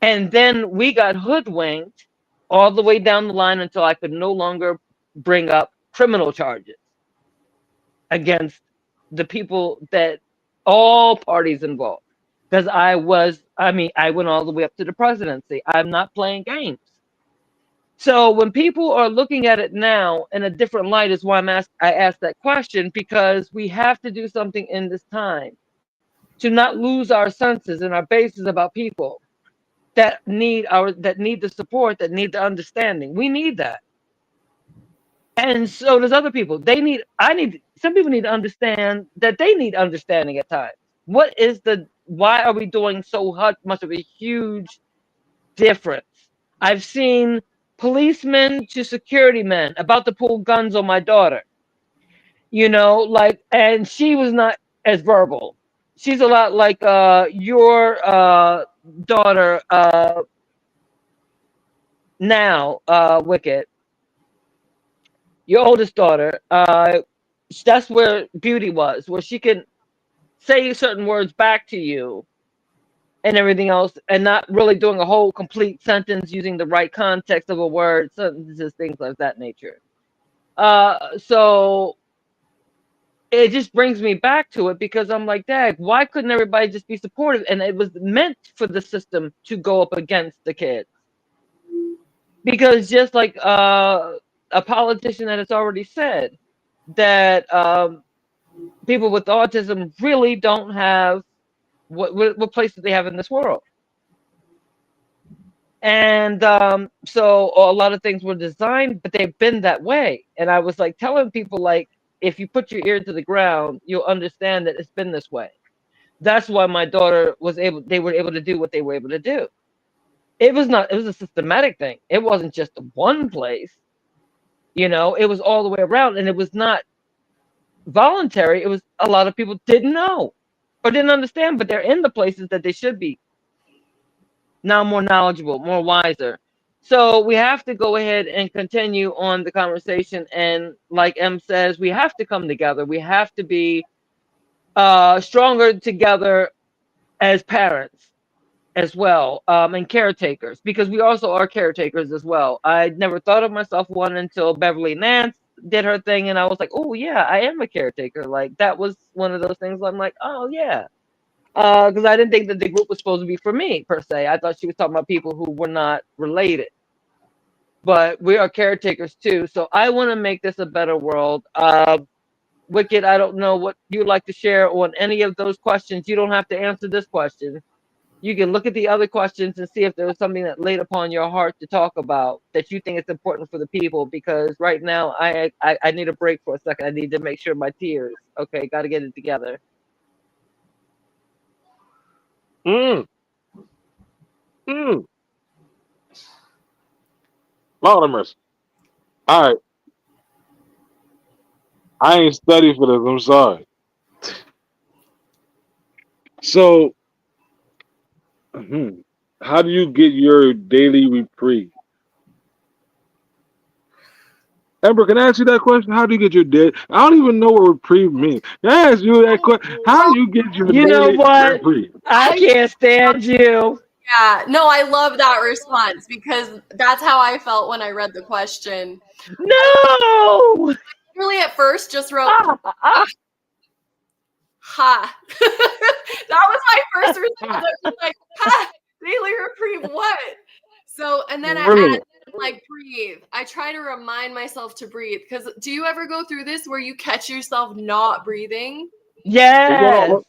And then we got hoodwinked all the way down the line until I could no longer bring up criminal charges against the people that all parties involved. Because I went all the way up to the presidency. I'm not playing games. So when people are looking at it now in a different light is why I asked that question, because we have to do something in this time to not lose our senses and our bases about people that need the support, that need the understanding. We need that. And so does other people. Some people need to understand that they need understanding at times. Why are we doing so much of a huge difference? I've seen policemen to security men about to pull guns on my daughter, and she was not as verbal. She's a lot like your daughter now, Wicked, your oldest daughter. That's where Beauty was, where she can say certain words back to you and everything else, and not really doing a whole complete sentence using the right context of a word, sentences, things like that nature. So it just brings me back to it because I'm like, Dad, why couldn't everybody just be supportive? And it was meant for the system to go up against the kids. Because just like a politician that has already said that people with autism really don't have What place do they have in this world? And so a lot of things were designed, but they've been that way. And I was like telling people, like, if you put your ear to the ground, you'll understand that it's been this way. That's why my daughter was able, they were able to do what they were able to do. It was a systematic thing. It wasn't just one place, it was all the way around. And it was not voluntary. It was a lot of people didn't know or didn't understand, but they're in the places that they should be now, more knowledgeable, more wiser. So we have to go ahead and continue on the conversation. And like M says, we have to come together. We have to be stronger together as parents as well, and caretakers, because we also are caretakers as well. I never thought of myself one until Beverly Nance did her thing, and I was like, oh yeah, I am a caretaker. Like, that was one of those things where I'm like, oh yeah, because I didn't think that the group was supposed to be for me per se. I thought she was talking about people who were not related, but we are caretakers too. So I want to make this a better world. Wicked, I don't know what you'd like to share on any of those questions. You don't have to answer this question. You can look at the other questions and see if there was something that laid upon your heart to talk about that you think is important for the people. Because right now, I need a break for a second. I need to make sure my tears. Okay, got to get it together. Mm, mm. Lord have mercy. All right, I ain't studied for this. I'm sorry. So, mhm, how do you get your daily reprieve? Amber, can I ask you that question? How do you get your day? I don't even know what reprieve means. Can I ask you that question? How do you get your You know daily what? reprieve? I I can't stand you. Yeah, no, I love that response because that's how I felt when I read the question. No. Really, at first, just wrote Ah, ah, "ha." That was my first response. I was like, "Ha, daily reprieve, what?" So, and then I Really? add like breathe. I try to remind myself to breathe because do you ever go through this where you catch yourself not breathing? What's going yes. on?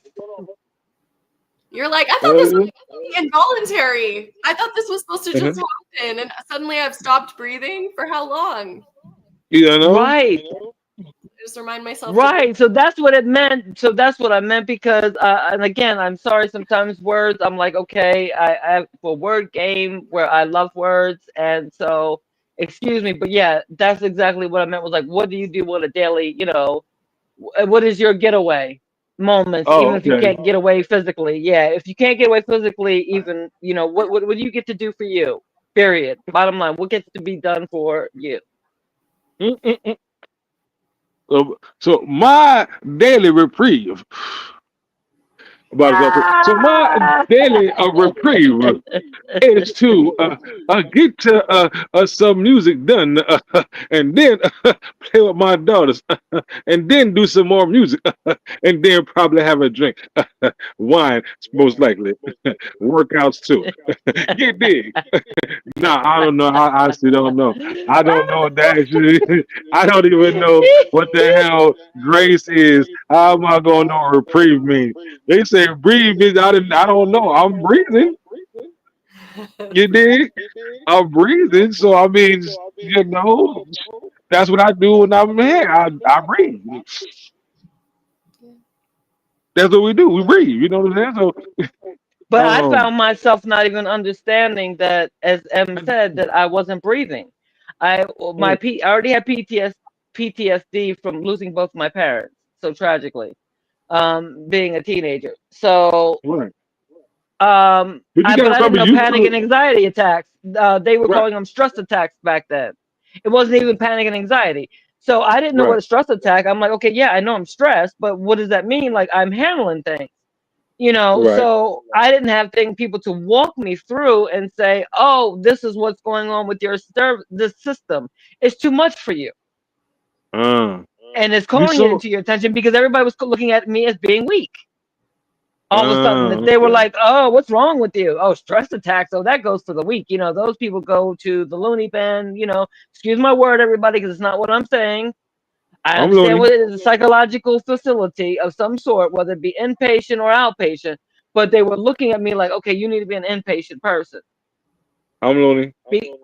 You're like, I thought this was Uh, involuntary. I thought this was supposed to just uh, happen, and suddenly I've stopped breathing. For how long? you know? Right. I just remind myself to breathe. Right. So that's what it meant. So that's what I meant because, and again, I'm sorry. Sometimes words, I'm like, okay, I have a word game where I love words, and so excuse me, but yeah, that's exactly what I meant. Was like, what do you do on a daily? What is your getaway moments? Oh, Even if you okay. can't get away physically, yeah. If you can't get away physically, even what do you get to do for you? Period. Bottom line, what gets to be done for you? Mm-mm-mm. So my daily reprieve about to go. So my Ah! daily reprieve is to get some music done and then play with my daughters and then do some more music and then probably have a drink. Wine, most likely. Workouts too. Get big. No, I don't know. I honestly don't know. I don't know what that is. I don't even know what the hell grace is. How am I going to know what reprieve means? They say breathe is, I don't know. I'm breathing. You dig? I'm breathing. So, I mean, that's what I do when I'm here. I breathe. That's what we do. We breathe. You know what I'm saying? But So, I found myself not even understanding that, as M said, that I wasn't breathing. mm, I already had PTSD from losing both my parents so tragically, being a teenager. So, right. But you got but to I didn't remember, know you panic and could, anxiety attacks. They were right, calling them stress attacks back then. It wasn't even panic and anxiety. So I didn't know what right, a stress attack. I'm like, okay, yeah, I know I'm stressed, but what does that mean? Like, I'm handling things. right. So I didn't have people to walk me through and say, oh, this is what's going on with your the system. It's too much for you, Uh, and it's you calling it so, into your attention because everybody was looking at me as being weak. All of a sudden, that they were okay. like, oh, what's wrong with you? Oh, stress attacks. Oh, that goes to the weak. Those people go to the loony bin. Excuse my word, everybody, because it's not what I'm saying. I I'm understand loony. what it is, a psychological facility of some sort, whether it be inpatient or outpatient. but they were looking at me like, okay, you need to be an inpatient person. I'm loony. Be,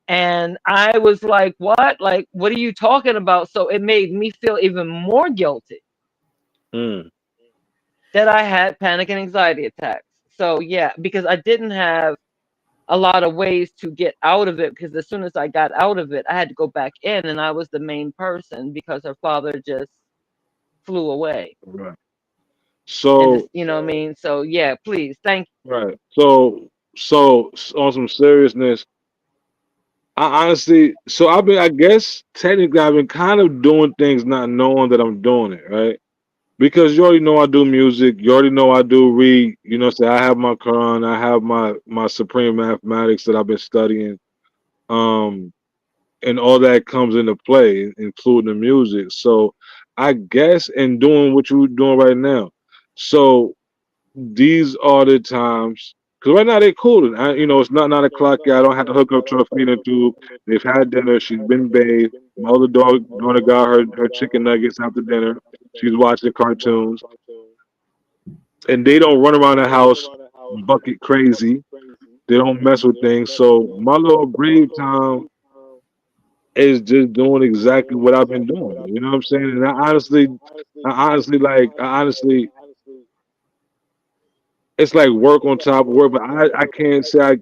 and I was like, what? Like, what are you talking about? So it made me feel even more guilty Mm, that I had panic and anxiety attacks. So yeah, because I didn't have a lot of ways to get out of it, because as soon as I got out of it, I had to go back in, and I was the main person because her father just flew away. right. And just, So what I mean? So yeah, please, thank right. So on some seriousness, I honestly, so I've been, I guess technically I've been kind of doing things not knowing that I'm doing it, right? Because you already know I do music. You already know I do read. Say I have my Quran. I have my supreme mathematics that I've been studying. Um, and all that comes into play, including the music. So I guess in doing what you're doing right now. So these are the times because right now they're cool. It's not 9 o'clock yet. I don't have to hook up to a feeding tube. They've had dinner. She's been bathed. My other daughter got her chicken nuggets after dinner. She's watching cartoons, and they don't run around the house bucket crazy. They don't mess with things. So my little breathe time is just doing exactly what I've been doing. You know what I'm saying? And I honestly, it's like work on top of work, but I can't say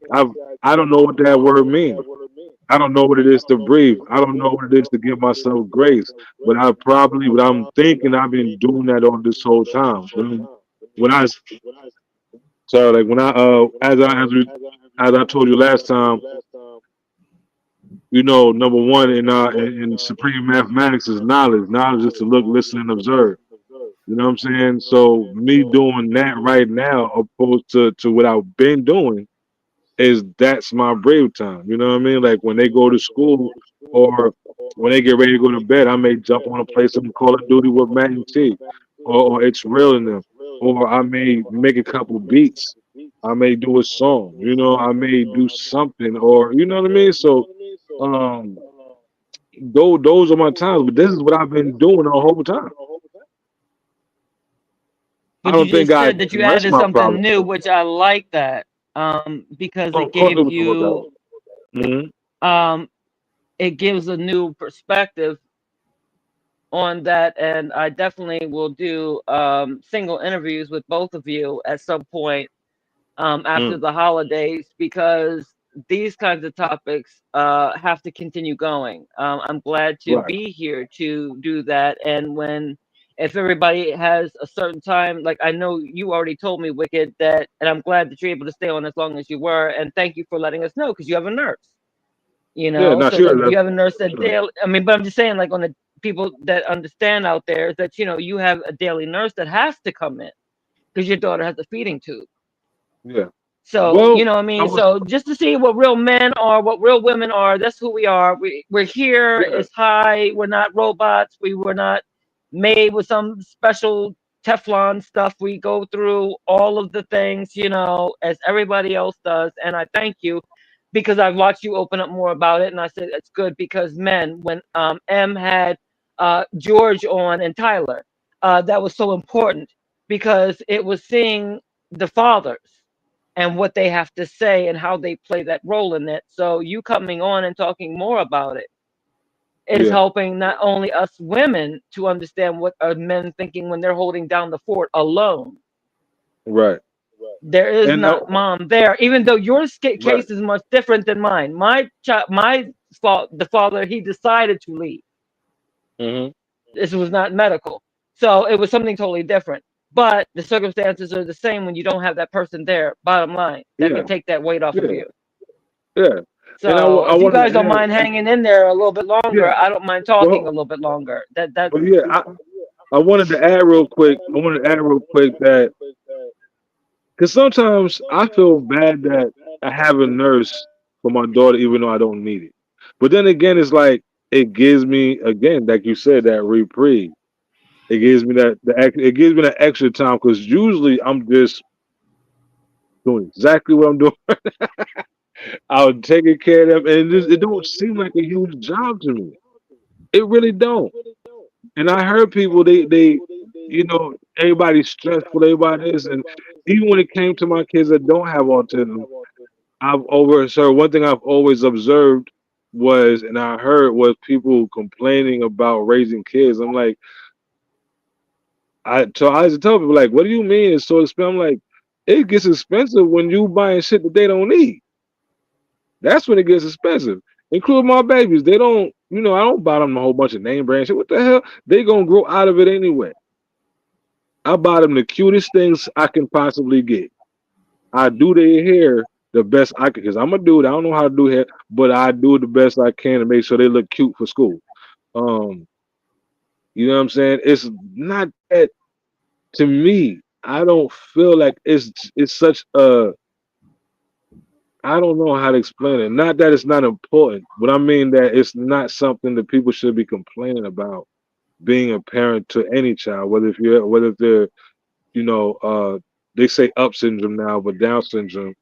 I don't know what that word means. I don't know what it is to breathe. I don't know what it is to give myself grace. But I'm thinking I've been doing that all this whole time. When I, sorry, like when I, as I told you last time, number one in supreme mathematics is knowledge. Knowledge is to look, listen, and observe. You know what I'm saying? So me doing that right now, opposed to what I've been doing, that's my brave time. You know what I mean? Like when they go to school or when they get ready to go to bed, I may jump on and play some Call of Duty with Matt and T, or it's real in them, or I may make a couple beats. I may do a song. I may do something, or you know what I mean. So, um, those are my times. But this is what I've been doing the whole time. I But you don't think just I said that you addressed added my something problem. new, which I like that, because Oh, of course, it was to work out. Hmm. um, it gives a new perspective on that, and I definitely will do single interviews with both of you at some point after Mm, the holidays, because these kinds of topics have to continue going. I'm glad to right. be here to do that. And if everybody has a certain time, like I know you already told me, Wicked, that, and I'm glad that you're able to stay on as long as you were. And thank you for letting us know, because you have a nurse, Yeah, no, so sure. that you have a nurse that Sure. daily. I mean, but I'm just saying, like, on the people that understand out there, is that, you have a daily nurse that has to come in because your daughter has a feeding tube. Yeah. So, Well, what I I mean? was. So just to see what real men are, what real women are, that's who we are. We're here, Yeah. it's high, we're not robots, we were not made with some special Teflon stuff. We go through all of the things, as everybody else does. And I thank you, because I've watched you open up more about it. And I said it's good, because men, when M had George on and Tyler, that was so important, because it was seeing the fathers and what they have to say and how they play that role in it. So you coming on and talking more about it is Yeah. helping not only us women to understand what are men thinking when they're holding down the fort alone. Right. There is And not mom there, even though your right. case is much different than mine. My fault, the father, he decided to leave. Hmm. This was not medical. So it was something totally different. But the circumstances are the same when you don't have that person there, bottom line, that can Yeah. take that weight off of Yeah. you. Yeah. And So I if you wanted guys to don't add. mind hanging in there a little bit longer, Yeah. I don't mind talking a Well. little bit longer. That's Well. Yeah. I wanted to add real quick. I wanted to add real quick that because sometimes I feel bad that I have a nurse for my daughter, even though I don't need it. But then again, it's like it gives me again, like you said, that reprieve. It gives me it gives me that extra time because usually I'm just doing exactly what I'm doing. I'm taking care of them, and it don't seem like a huge job to me. It really don't. And I heard people everybody's stressful, everybody is, and even when it came to my kids that don't have autism, one thing I've always observed was, and I heard was people complaining about raising kids. I'm like, I used to tell people like, what do you mean it's so expensive? I'm like, it gets expensive when you buying shit that they don't need. That's when it gets expensive. Including my babies. They don't, I don't buy them a whole bunch of name brand shit. What the hell? They gonna grow out of it anyway. I buy them the cutest things I can possibly get. I do their hair the best I can, because I'm a dude. I don't know how to do hair, but I do the best I can to make sure they look cute for school. Um, you know what I'm saying? It's not that to me. I don't feel like it's such a. I don't know how to explain it. Not that it's not important, but I mean that it's not something that people should be complaining about being a parent to any child, whether if they're, you know, they say up syndrome now, but Down syndrome,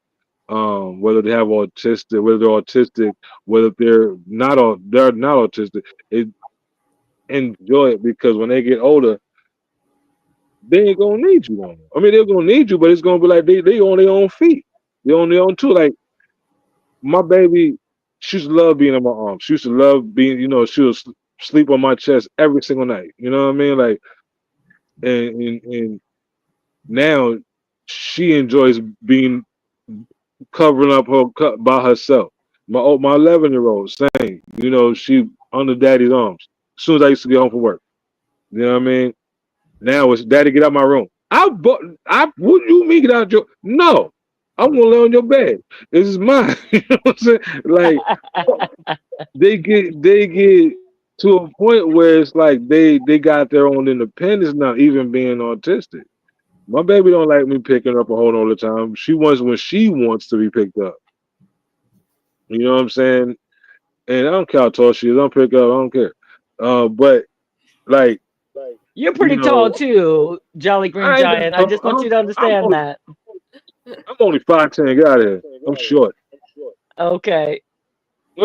whether they have whether they're autistic, whether they're not autistic. It, enjoy it, because when they get older, they ain't gonna need you no more. I mean, they're gonna need you, but it's gonna be like they on their own feet. They on their own too. Like my baby, she used to love being in my arms. She used to love being, she would sleep on my chest every single night. You know what I mean? Like, and now she enjoys being covering up by herself. My 11-year-old, same. She under daddy's arms. As soon as I used to get home from work, you know what I mean. Now it's daddy, get out my room. I what do you mean get out your? No, I'm gonna lay on your bed. This is mine. You know what I'm saying? Like they get to a point where it's like they got their own independence now, even being autistic. My baby don't like me picking up and holding all the time. She wants when she wants to be picked up. You know what I'm saying? And I don't care how tall she is. I don't pick up. I don't care. But like You're you pretty tall know, too, Jolly Green I ain't that Giant. I tall. just want you to understand that. I'm only 5'10". Get out of here. I'm short. Okay.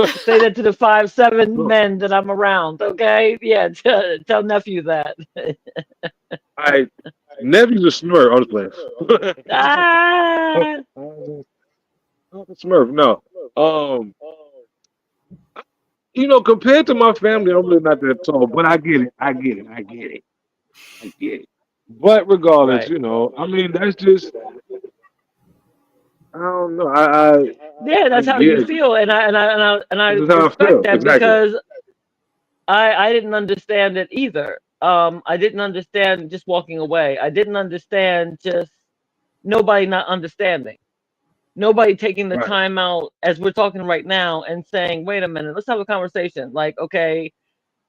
Say that to the 5'7" men that I'm around. Okay. Yeah. Tell nephew that. I nephew's a Smurf. I'm just playing. Ah. I'm a Smurf. No. Um. Compared to my family, I'm really not that tall, but I get it. I get it. I get it. I get it. But regardless, Right. I mean, that's just, I don't know. Yeah, I that's how you get it. feel, and I This is how I respect feel. that Exactly. because I didn't understand it either. I didn't understand just walking away. I didn't understand just nobody not understanding. Nobody taking the Right. time out as we're talking right now and saying, wait a minute, let's have a conversation. Like, okay,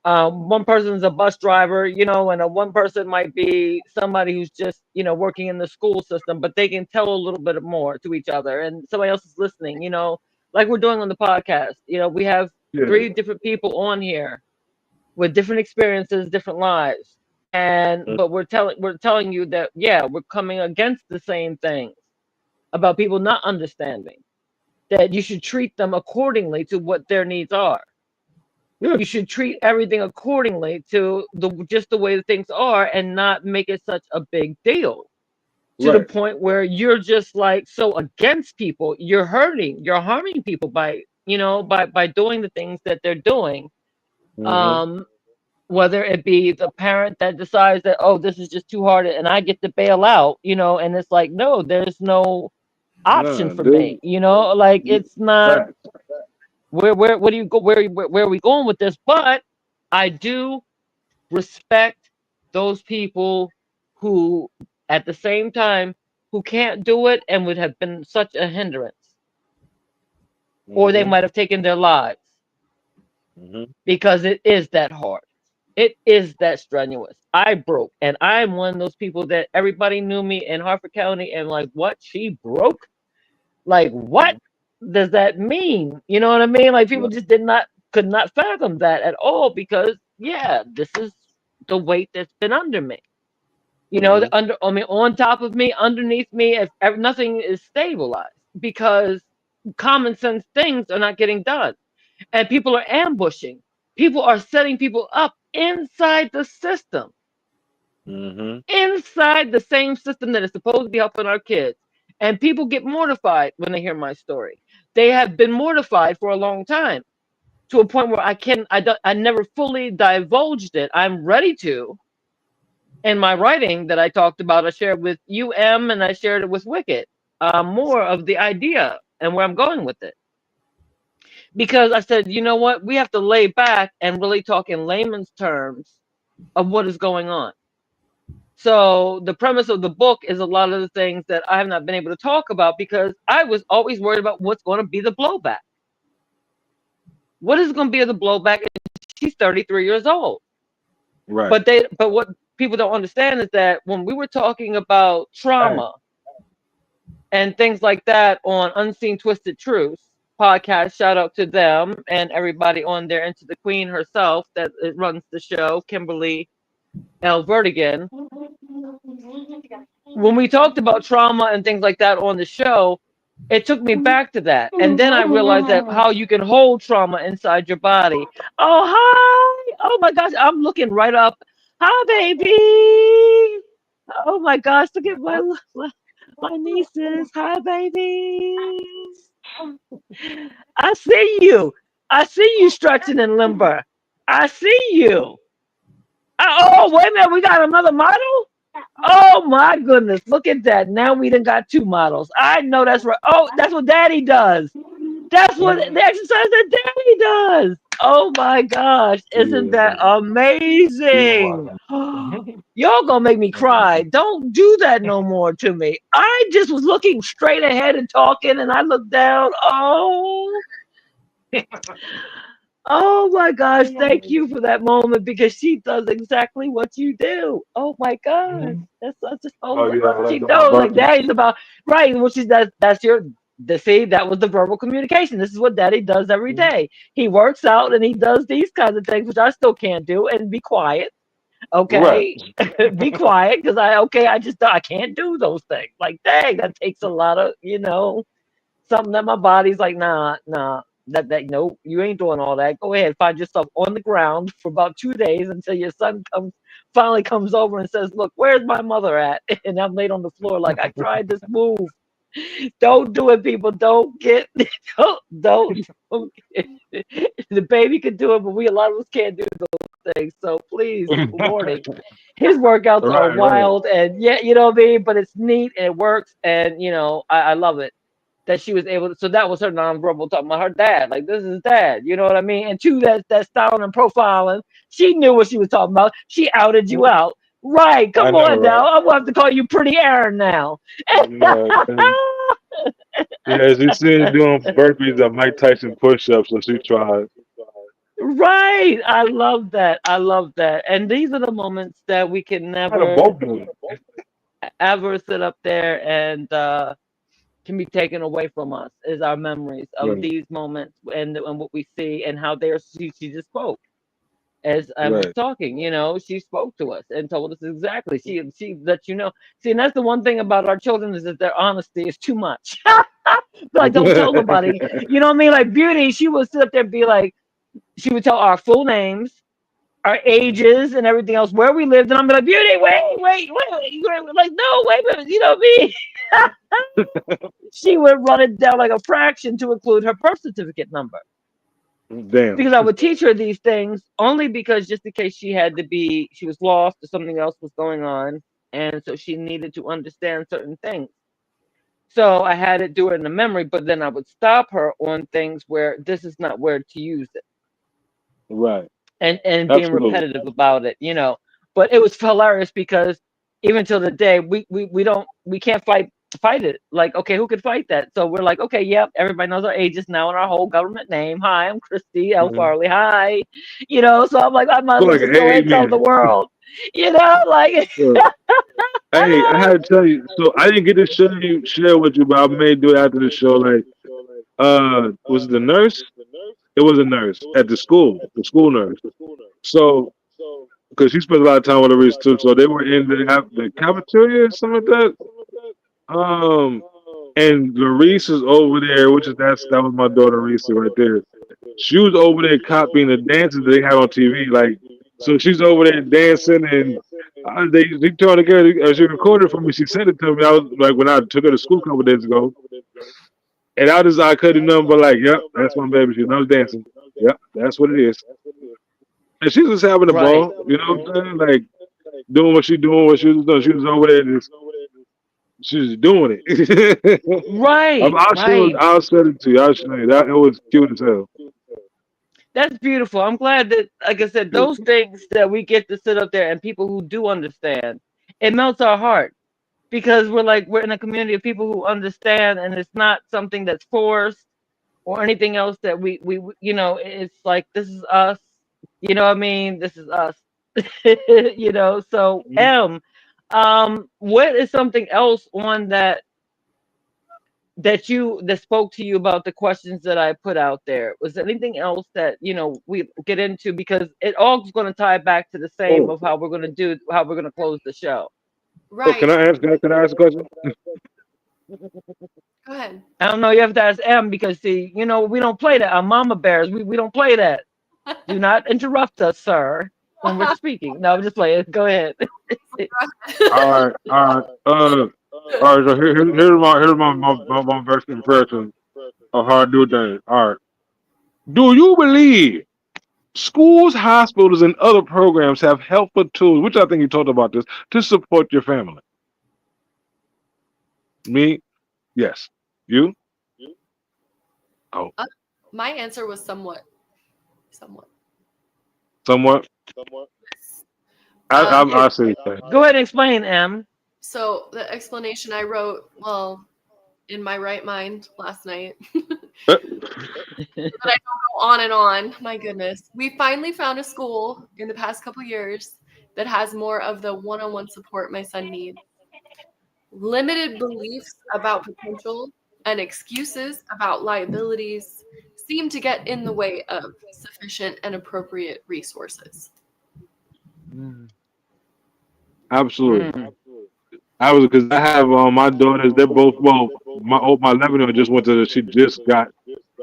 one person's a bus driver, and one person might be somebody who's just, working in the school system, but they can tell a little bit more to each other, and somebody else is listening, like we're doing on the podcast. We have Yeah. three different people on here with different experiences, different lives, and but we're telling you that yeah, we're coming against the same things about people not understanding that you should treat them accordingly to what their needs are. Yeah. You should treat everything accordingly to just the way that things are and not make it such a big deal to the Right. point where you're just like so against people. You're harming people by by doing the things that they're doing. Mm-hmm. um whether it be the parent that decides that, oh, this is just too hard and I get to bail out, and it's like, no, there's no option Nah, for me, dude. like it's not. Facts. Where what do you go, where are we going with this? But I do respect those people who at the same time who can't do it and would have been such a hindrance, or they Mm-hmm. might have taken their lives, Mm-hmm. because it is that hard. It is that strenuous. I broke, and I'm one of those people that everybody knew me in Harford County and like, what, she broke? Like, what does that mean? You know what I mean? Like, people Right. just could not fathom that at all, because yeah, this is the weight that's been under me. Mm-hmm. I mean, on top of me, underneath me, if nothing is stabilized, because common sense things are not getting done, and people are ambushing. People are setting people up inside the system. Mhm. inside the same system that is supposed to be helping our kids. And people get mortified when they hear my story. They have been mortified for a long time to a point where I never fully divulged it. I'm ready to in my writing that I talked about. I shared with UM and I shared it with Wicked. More of the idea and where I'm going with it. Because I said, you know what? We have to lay back and really talk in layman's terms of what is going on. So the premise of the book is a lot of the things that I have not been able to talk about because I was always worried about what's going to be the blowback. What is going to be the blowback? She's 33 years old. Right. But what people don't understand is that when we were talking about Hey. trauma and things like that on Unseen Twisted Truths podcast, shout out to them and everybody on there, and to the queen herself that runs the show, Kimberly L. Vertigan. When we talked about trauma and things like that on the show, it took me back to that. And then I realized that how you can hold trauma inside your body. Oh, hi. Oh my gosh. I'm looking right up. Hi, baby. Oh my gosh. Look at my nieces. Hi, babies. I see you. I see you stretching and limber. I see you. Oh, wait a minute. We got another model? Oh my goodness, look at that. Now we done got two models. I know that's right. Oh, that's what daddy does. That's what the exercise that daddy does. Oh my gosh, isn't that Yeah. amazing? Y'all gonna make me cry. Don't do that no more to me. I just was looking straight ahead and talking, and I looked down. Oh my gosh, thank you for that moment because she does exactly what you do. Oh my gosh. That's such a Oh yeah, she like the knows like burpees. daddy's about right. Well she's that's your the see, that was the verbal communication. This is what daddy does every day. He works out and he does these kinds of things, which I still can't do, and be quiet. Right. Okay. Be quiet because I just I can't do those things. Like dang, that takes a lot of, something that my body's like, nah, that no, you ain't doing all that. Go ahead, find yourself on the ground for about 2 days until your son finally comes over and says, "Look, where's my mother at?" And I'm laid on the floor like I tried this move. Don't do it, people. Don't get, don't. The baby can do it, but a lot of us can't do things. So please, warning. His workouts are Right, right. wild, and yeah, you know what I mean. But it's neat and it works, and I love it that she was able to. So that was her nonverbal talking about her dad. Like this is dad, you know what I mean? And two, that styling and profiling. She knew what she was talking about. She outed you out. Right. I Come know, on right? now. I'm gonna have to call you Pretty Aaron now. Yeah, yeah. As you see her doing burpees and Mike Tyson push-ups, so she tried. Right. I love that. I love that. And these are the moments that we can How to never both do it. ever sit up there and can be taken away from us is our memories of Right, these moments and what we see and how she just spoke as I was right. talking, she spoke to us and told us exactly. She let you know. See, and that's the one thing about our children is that their honesty is too much. Like, don't tell nobody. You know what I mean? Like Beauty, she would sit up there and be like, she would tell our full names, our ages, and everything else, where we lived, and I'm like, Beauty, wait. Like, no, wait a minute. You know what I mean? She would run it down like a fraction to include her birth certificate number. Damn. Because I would teach her these things only because just in case she was lost or something else was going on. And so she needed to understand certain things. So I had it do it in the memory, but then I would stop her on things where this is not where to use it Right. and being Absolutely. repetitive about it. But it was hilarious because even till the day we can't fight it. Like, okay, who could fight that? So we're like, okay, yep, everybody knows our ages now and our whole government name. Hi, I'm Christy L. Mhm. Farley. Hi. So I'm like, I might So as well like, just go ahead and tell the amen. world. Like So, hey, I had to tell you. So I didn't get to share with you, but I may do it after the show. Like, was it the nurse? It was a nurse at the school nurse. So, because she spent a lot of time with the Reese too, so they were in the cafeteria or something like that. And Larice is over there, which is that was my daughter Reese right there. She was over there copying the dances that they had on TV. Like So she's over there dancing, and she told the girl, she recorded for me. She sent it to me. I was like, when I took her to school a couple days ago, and I couldn't do nothing but like, yep, that's my baby. She loves dancing. Yep, that's what it is. And she was having a Right. ball, you know what I'm saying? Like doing what she doing, what she was doing. She was over there, just she was doing it. Right. Right. I'll send it to you. I'll show you. That it was cute as hell. That's beautiful. I'm glad that, like I said, those Beautiful. things that we get to sit up there and people who do understand, it melts our heart because we're in a community of people who understand, and it's not something that's forced or anything else that it's like this is us. You know what I mean? This is us. So Mhm. what is something else on that spoke to you about the questions that I put out there? Was there anything else that we get into, because it all is going to tie back to the same Oh, of how we're going to close the show. oh, can Right. I ask? Can I ask a question? Go ahead. I don't know. You have to ask M, because see, we don't play that. Our mama bears. We don't play that. Do not interrupt us, sir, when we're speaking. No, I'm just playing. Go ahead. All right, all right. All right. So here's my first impression of how I do things. All right. Do you believe schools, hospitals, and other programs have helpful tools, which I think you talked about this, to support your family? Me, yes. You? Oh, Uh, my answer was somewhat. somewhat. Yeah. I say that. Go ahead and explain, M. So the explanation I wrote, well, in my right mind last night, but I don't go on and on. My goodness. We finally found a school in the past couple years that has more of the one-on-one support my son needs. Limited beliefs about potential and excuses about liabilities seem to get in the way of sufficient and appropriate resources. Mm, Absolutely. mm, I was because I have my daughters. They're both my 11-year-old just went to she just got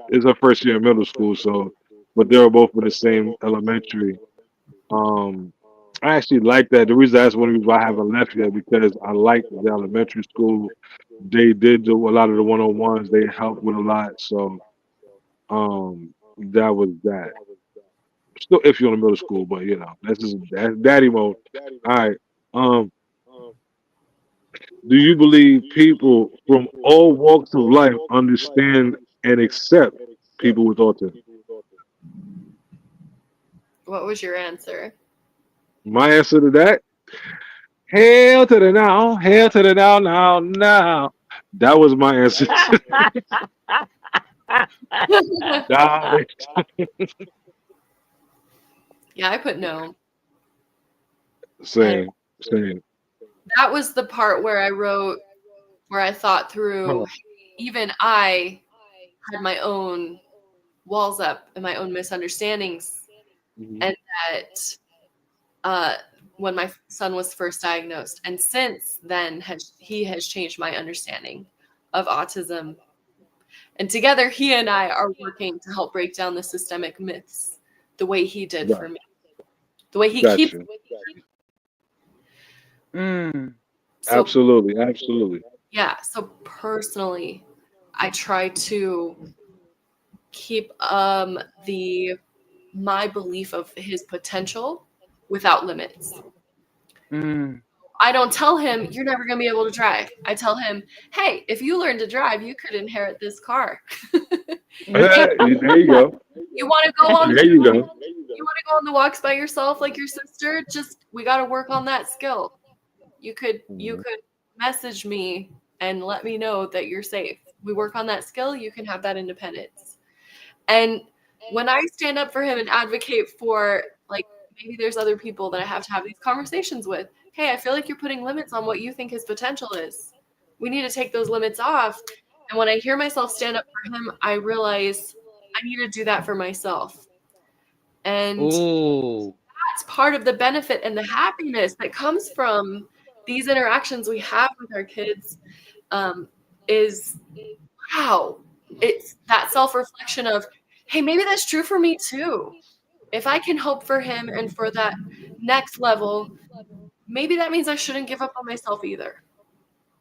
it's her first year in middle school. So, but they were both in the same elementary. Um, I actually like that. The reason that's one reason why I haven't left yet because I like the elementary school. They did do a lot of the one-on-ones. They helped with a lot. So, that was that. Still iffy on the middle school, but that's daddy mode. All right. Um, do you believe people from all walks of life understand and accept people with autism? What was your answer? My answer to that: hell to the now, hell to the now, now, now. That was my answer. Nah, Yeah, I put no. And same, same. that was the part where I wrote, where I thought through, even I had my own walls up and my own misunderstandings. Mhm. And that uh, when my son was first diagnosed, and since then he has changed my understanding of autism. And together, he and I are working to help break down the systemic myths the way he did Right, for me, the way he keeps. gotcha. mm, So, Absolutely, absolutely. yeah, so personally, I try to keep the my belief of his potential without limits. mm. I don't tell him you're never going to be able to drive. I tell him, hey, if you learn to drive, you could inherit this car. Hey, There you go. you want to go on There you go. you want to go on the walks by yourself like your sister? Just we got to work on that skill. You could message me and let me know that you're safe. We work on that skill, you can have that independence. And when I stand up for him and advocate for, like, maybe there's other people that I have to have these conversations with. Hey, I feel like you're putting limits on what you think his potential is. We need to take those limits off. And when I hear myself stand up for him, I realize I need to do that for myself. And Ooh. that's part of the benefit and the happiness that comes from these interactions we have with our kids, um, is wow, it's that self-reflection of, hey, maybe that's true for me too. If I can hope for him and for that next level, maybe that means I shouldn't give up on myself either.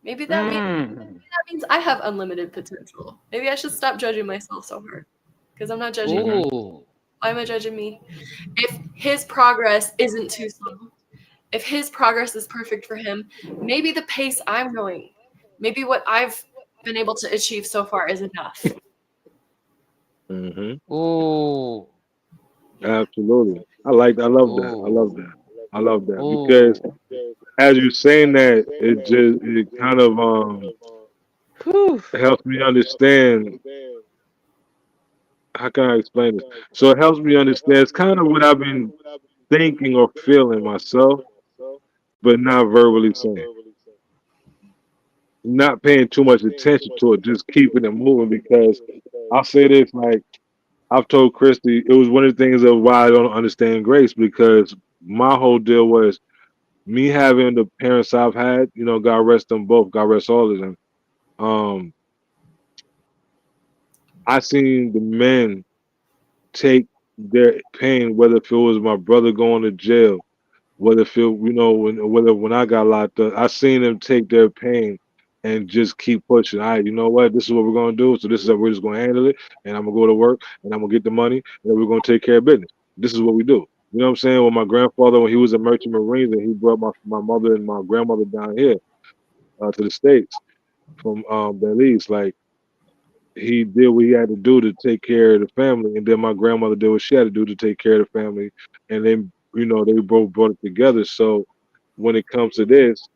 Maybe Mm. that means I have unlimited potential. Maybe I should stop judging myself so hard because I'm not judging me. Hmm. Ooh. Why am I judging me? If his progress isn't too slow, if his progress is perfect for him, maybe the pace I'm going, maybe what I've been able to achieve so far is enough. Hmm. Ooh. Absolutely. I love that. I love that. Ooh. I love that because Ooh. as you're saying that, it kind of Whew. helps me understand. How can I explain this? So it helps me understand. It's kind of what I've been thinking or feeling myself, but not verbally saying. Not paying too much attention to it, just keeping it moving. Because I'll say this, like I've told Christy, it was one of the things of why I don't understand grace because my whole deal was me having the parents I've had. You know, God rest them both. God rest all of them. Um, I seen the men take their pain, whether if it was my brother going to jail, whether if it, whether when I got locked up, I seen them take their pain and just keep pushing. All right, you know what? This is what we're gonna do. So this is how we're just gonna handle it, and I'm gonna go to work, and I'm gonna get the money, and then we're gonna take care of business. This is what we do. You know what I'm saying? When my grandfather, when he was a merchant marine, and he brought my mother and my grandmother down here to the states from Belize, like he did what he had to do to take care of the family, and then my grandmother did what she had to do to take care of the family, and then they both brought it together. So when it comes to this,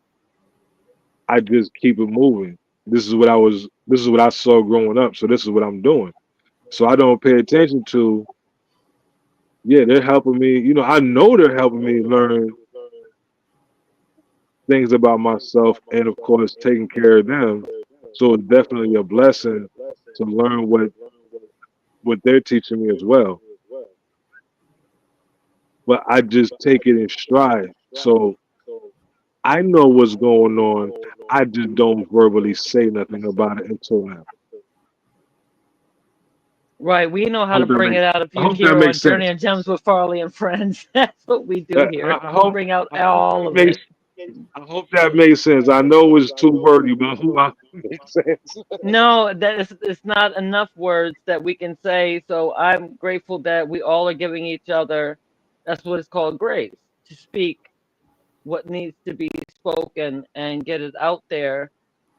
I just keep it moving. This is what I saw growing up, so this is what I'm doing. So I don't pay attention to, yeah, they're helping me. I know they're helping me learn things about myself, and of course, taking care of them. So it's definitely a blessing to learn what they're teaching me as well. But I just take it in stride. So I know what's going on. I just don't verbally say nothing about it until now. Right. We know I how to hope that bring makes it out of I you hope that here on makes Journey sense. and Gems with Farley and Friends. That's what we do here. I We hope bring out I hope all that of makes it. I hope that makes sense. I know it's too wordy, but I hope it makes sense. No, that is it's not enough words that we can say. So I'm grateful that we all are giving each other, that's what it's called, grace, to speak what needs to be spoken and get it out there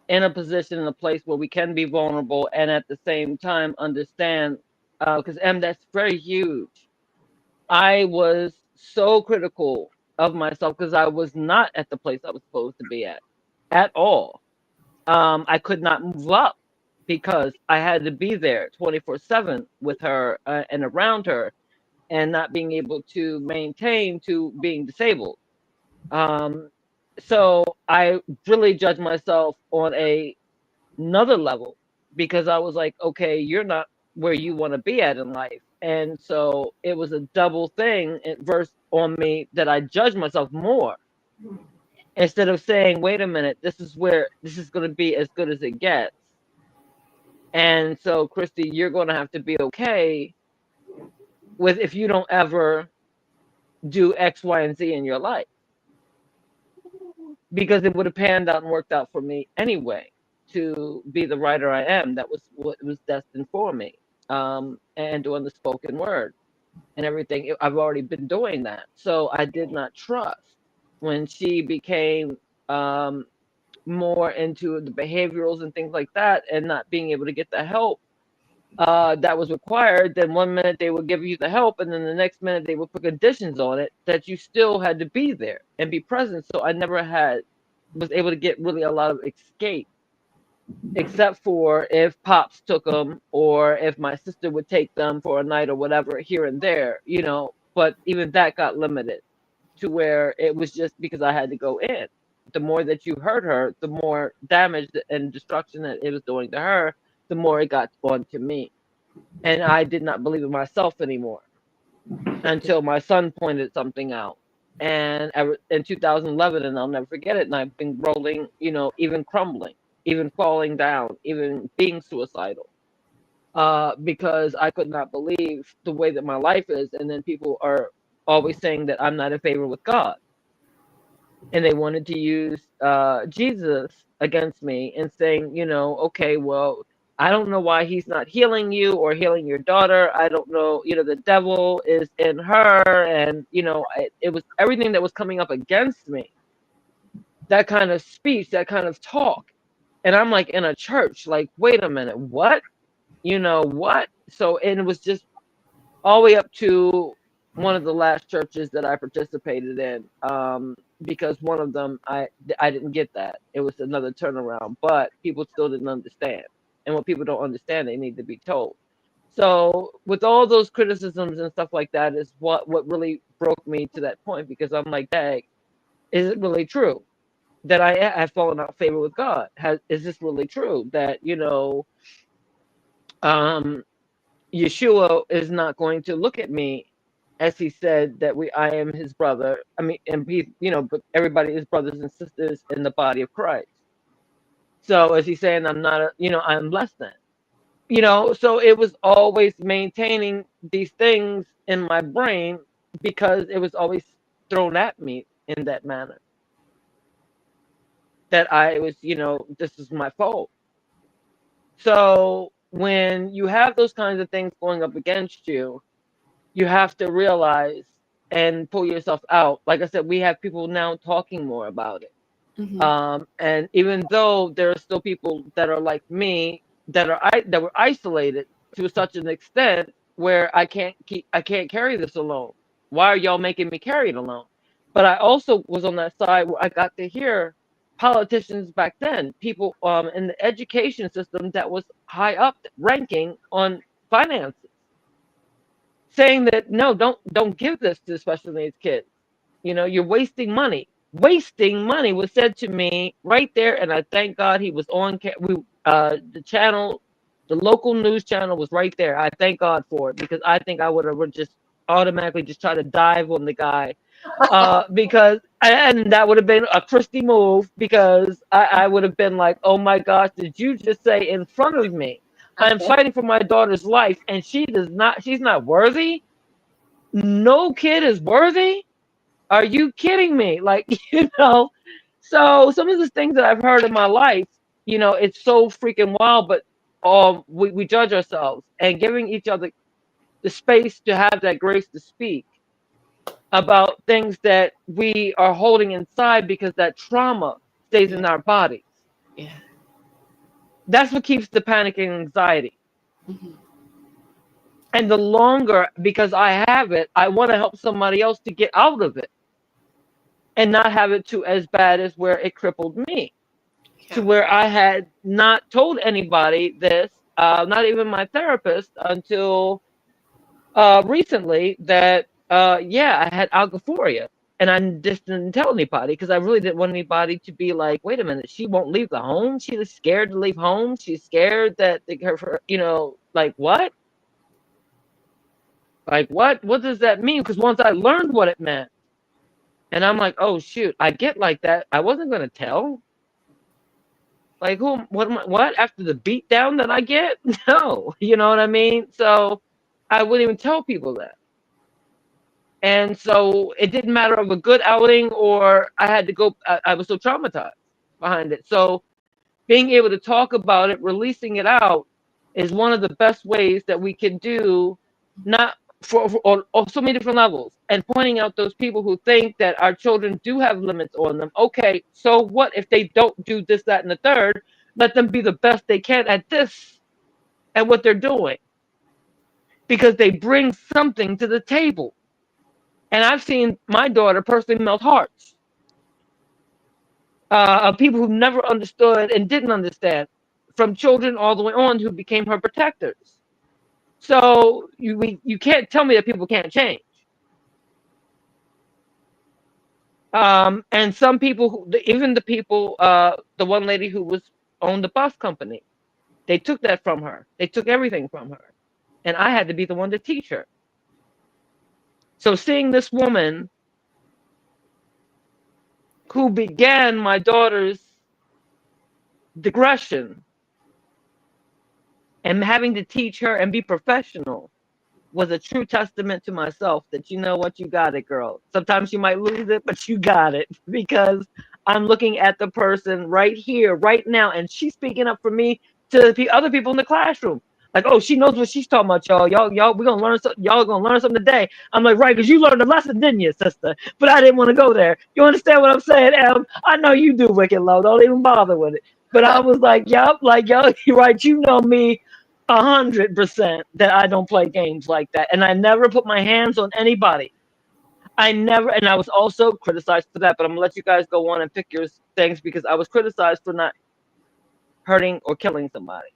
in a position, in a place where we can be vulnerable and at the same time understand. Because that's very huge. I was so critical of myself because I was not at the place I was supposed to be at all. I could not move up because I had to be there 24/7 with her and around her, and not being able to maintain to being disabled. Um, so I really judged myself on another level because I was like, okay, you're not where you want to be at in life. And so it was a double thing at verse on me that I judged myself more instead of saying, wait a minute, this is where this is going to be as good as it gets. And so, Christy, you're going to have to be okay with if you don't ever do X, Y, and Z in your life because it would have panned out and worked out for me anyway to be the writer I am. That was what was destined for me. And doing the spoken word and everything. I've already been doing that. So I did not trust when she became um, more into the behaviorals and things like that and not being able to get the help that was required. Then one minute they would give you the help, and then the next minute they would put conditions on it that you still had to be there and be present. So I never had was able to get really a lot of escape, except for if pops took them or if my sister would take them for a night or whatever here and there. But even that got limited to where it was just because I had to go in. The more that you hurt her, the more damage and destruction that it was doing to her, the more it got onto me. And I did not believe in myself anymore until my son pointed something out. And in 2011, and I'll never forget it, and I've been rolling, even crumbling, even falling down, even being suicidal. because I could not believe the way that my life is. And then people are always saying that I'm not in favor with God. And they wanted to use Jesus against me and saying, okay, well, I don't know why he's not healing you or healing your daughter. I don't know, the devil is in her. And, it was everything that was coming up against me, that kind of speech, that kind of talk. And I'm like in a church, like, wait a minute, what? What? So, and it was just all the way up to one of the last churches that I participated in, because one of them I didn't get that. It was another turnaround, but people still didn't understand. And when people don't understand, they need to be told. So with all those criticisms and stuff like that is what really broke me to that point, because I'm like, dang, is it really true that I have fallen out of favor with God? Is this really true that um, Yeshua is not going to look at me as he said that I am his brother. I mean, and but everybody is brothers and sisters in the body of Christ. So is he saying I'm not I'm less than? So it was always maintaining these things in my brain because it was always thrown at me in that manner, that I was, this is my fault. So when you have those kinds of things going up against you, you have to realize and pull yourself out. Like I said, we have people now talking more about it. Hmm. And even though there are still people that are like me that were isolated to such an extent where I can't carry this alone. Why are y'all making me carry it alone? But I also was on that side where I got to hear politicians back then, people in the education system that was high up ranking on finances, saying that no, don't give this to special needs kids. You're wasting money. Wasting money was said to me right there, and I thank God he was on. The channel, the local news channel was right there. I thank God for it, because I think I would have just automatically just try to dive on the guy, because and that would have been a Christie move, because I would have been like, oh my gosh, did you just say in front of me? I'm fighting for my daughter's life, and she's not worthy. No kid is worthy. Are you kidding me? Like, so some of the things that I've heard in my life, it's so freaking wild, but we judge ourselves, and giving each other the space to have that grace to speak about things that we are holding inside because that trauma stays Yeah. in our bodies. Yeah. That's what keeps the panic and anxiety. Hmm. And the longer, because I have it, I want to help somebody else to get out of it and not have it to as bad as where it crippled me, to Yeah. where I had not told anybody this, not even my therapist, until recently, that yeah, I had algophoria. And I just didn't tell anybody because I really didn't want anybody to be like, wait a minute, she won't leave the home. She was scared to leave home. She's scared that like what? Like what? What does that mean? Because once I learned what it meant, and I'm like, oh shoot, I get like that. I wasn't gonna tell. Like who? What? What? After the beat down that I get? No, you know what I mean. So I wouldn't even tell people that. And so it didn't matter of a good outing or I had to go. I was so traumatized behind it. So being able to talk about it, releasing it out, is one of the best ways that we can do, not on so many different levels, and pointing out those people who think that our children do have limits on them. Okay, so what if they don't do this, that, and the third? Let them be the best they can at this, at what they're doing, because they bring something to the table. And I've seen my daughter personally melt hearts of people who never understood and didn't understand, from children all the way on who became her protectors. So you can't tell me that people can't change. And some people, even the people, the one lady who was owned the bus company, they took that from her. They took everything from her, and I had to be the one to teach her. So seeing this woman who began my daughter's digression And having to teach her and be professional was a true testament to myself that, you know what, you got it, girl. Sometimes you might lose it, but you got it, because I'm looking at the person right here, right now, and she's speaking up for me to the other people in the classroom. Like, oh, she knows what she's talking about, y'all. Y'all, we're gonna learn something. Y'all gonna learn something today. I'm like, right, because you learned a lesson, didn't you, sister? But I didn't want to go there. You understand what I'm saying, Em? I know you do, Wicked Low. Don't even bother with it. But I was like, yup, like, yo, you're right. You know me 100% that I don't play games like that. And I never put my hands on anybody. I never, and I was also criticized for that, but I'm gonna let you guys go on and pick your things, because I was criticized for not hurting or killing somebody.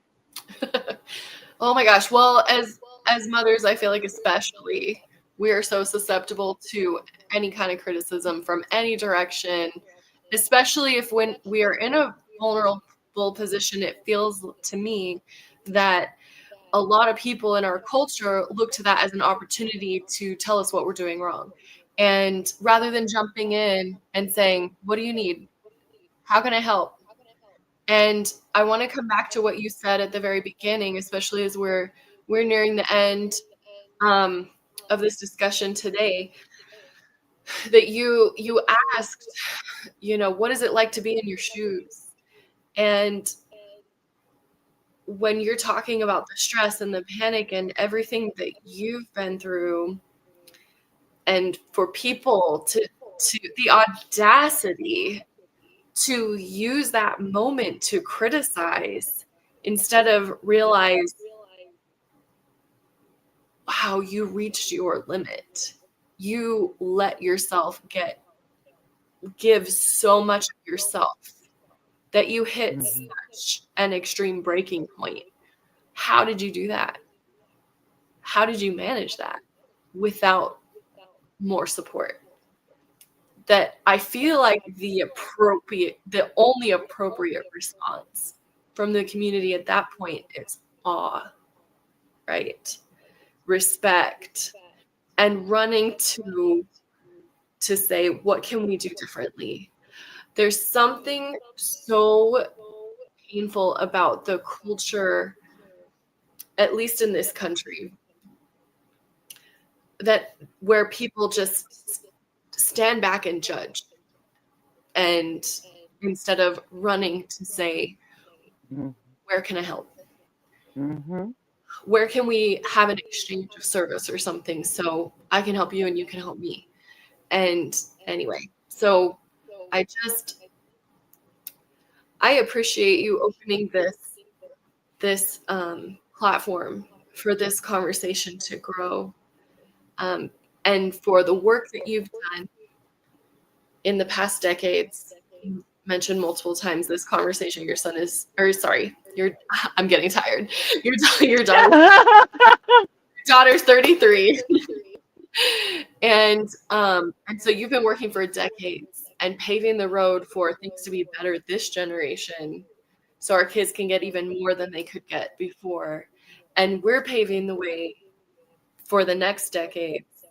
Oh my gosh. Well, as mothers, I feel like especially we are so susceptible to any kind of criticism from any direction, especially if when we are in a vulnerable position, it feels to me that a lot of people in our culture look to that as an opportunity to tell us what we're doing wrong. And rather than jumping in and saying, "What do you need? How can I help?" And I want to come back to what you said at the very beginning, especially as we're nearing the end um, of this discussion today. That you asked, what is it like to be in your shoes? And when you're talking about the stress and the panic and everything that you've been through, and for people to the audacity to use that moment to criticize instead of realize how you reached your limit. You let yourself give so much of yourself that you hit Mhm. such an extreme breaking point. How did you do that? How did you manage that without more support? That I feel like the only appropriate response from the community at that point is awe, right? Respect, and running to say, what can we do differently? There's something so painful about the culture, at least in this country, that where people just stand back and judge, and instead of running to say, Mhm. where can I help? Mhm. Where can we have an exchange of service or something so I can help you and you can help me? And anyway, so I just I appreciate you opening this platform for this conversation to grow, um, and for the work that you've done in the past decades. You mentioned multiple times this conversation. Your son is, or sorry, your I'm getting tired. Your daughter's 33, and so you've been working for decades and paving the road for things to be better this generation, so our kids can get even more than they could get before. And we're paving the way for the next decades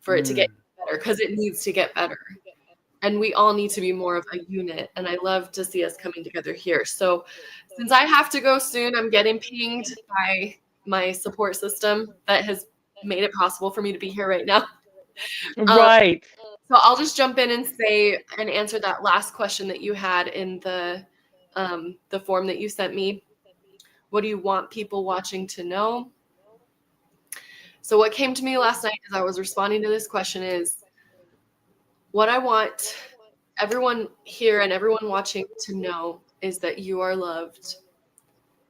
for it to get Mm. better, because it needs to get better. And we all need to be more of a unit. And I love to see us coming together here. So since I have to go soon, I'm getting pinged by my support system that has made it possible for me to be here right now. Um, Right. so I'll just jump in and say and answer that last question that you had in the form that you sent me. What do you want people watching to know? So what came to me last night as I was responding to this question is, what I want everyone here and everyone watching to know is that you are loved.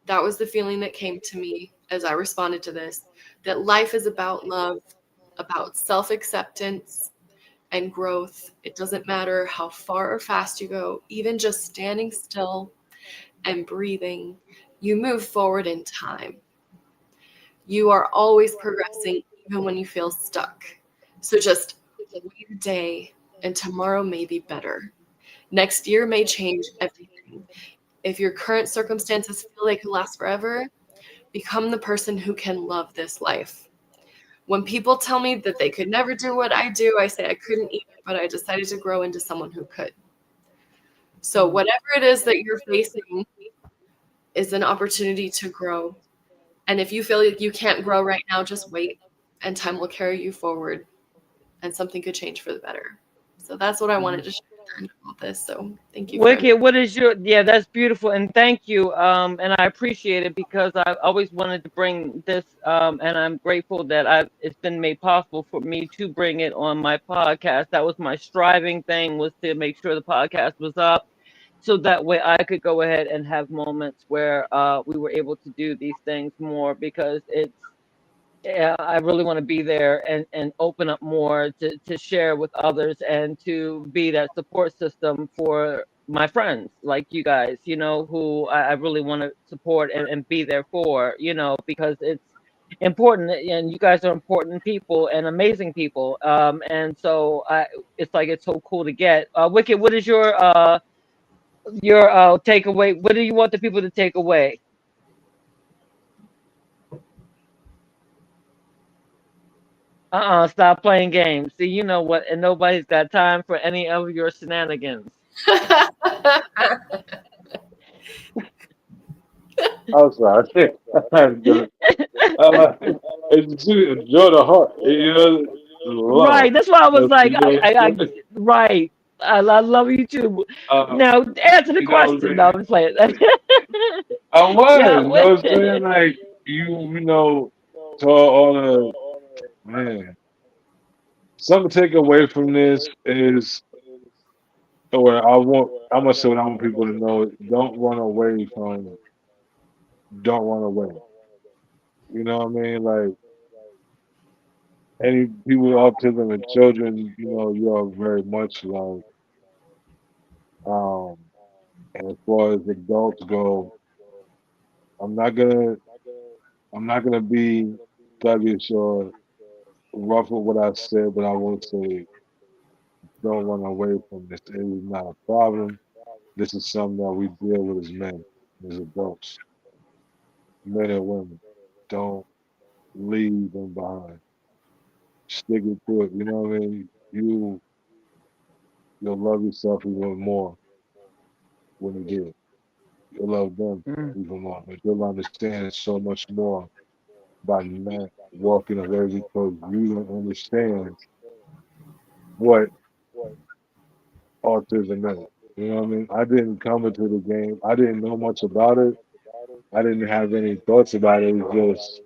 That was the feeling that came to me as I responded to this, that life is about love, about self-acceptance and growth. It doesn't matter how far or fast you go, even just standing still and breathing, you move forward in time. You are always progressing, even when you feel stuck. So just wait a day, and tomorrow may be better. Next year may change everything. If your current circumstances feel they could last forever, become the person who can love this life. When people tell me that they could never do what I do, I say I couldn't either, but I decided to grow into someone who could. So Mm. whatever it is that you're facing is an opportunity to grow. And if you feel like you can't grow right now, just wait, and time will carry you forward, and something could change for the better. So that's what I wanted Mhm. to share at the end of all this. So thank you for Wicked, what is your, yeah, that's beautiful, and thank you. And I appreciate it because I've always wanted to bring this, and I'm grateful that it's been made possible for me to bring it on my podcast. That was my striving thing, was to make sure the podcast was up, so that way I could go ahead and have moments where we were able to do these things more, because it's, yeah, I really want to be there and open up more to share with others, and to be that support system for my friends like you guys, who I really want to support and be there for, because it's important, and you guys are important people and amazing people. And so it's like, it's so cool to get. Wicked, what is your takeaway? What do you want the people to take away? Stop playing games. See, you know what? And nobody's got time for any of your shenanigans. I'm sorry. I'm gonna, uh, it's to enjoy the heart. Love. Right. That's why I was like, You know what I'm saying? right. I love you too. Uh, Now, answer the you know, question. No, I'm playing. I was. Yeah. You know what I'm saying? Like to all the man. Something to take away from this is, or I'm gonna say what I want people to know: don't run away from, don't run away. You know what I mean? Like any people with autism and children, you are very much loved. Um, and as far as adults go, I'm not gonna, I'm not gonna be thuggish or rough with what I said, but I will say, don't run away from this. It is not a problem. This is something that we deal with as men, as adults, men and women. Don't leave them behind. Stick it to it. You know what I mean? You'll love yourself even more when you get it. You'll love them Mm, even more. But you'll understand so much more by not walking away because you don't understand what autism is. You know what I mean? I didn't come into the game. I didn't know much about it. I didn't have any thoughts about it. It was just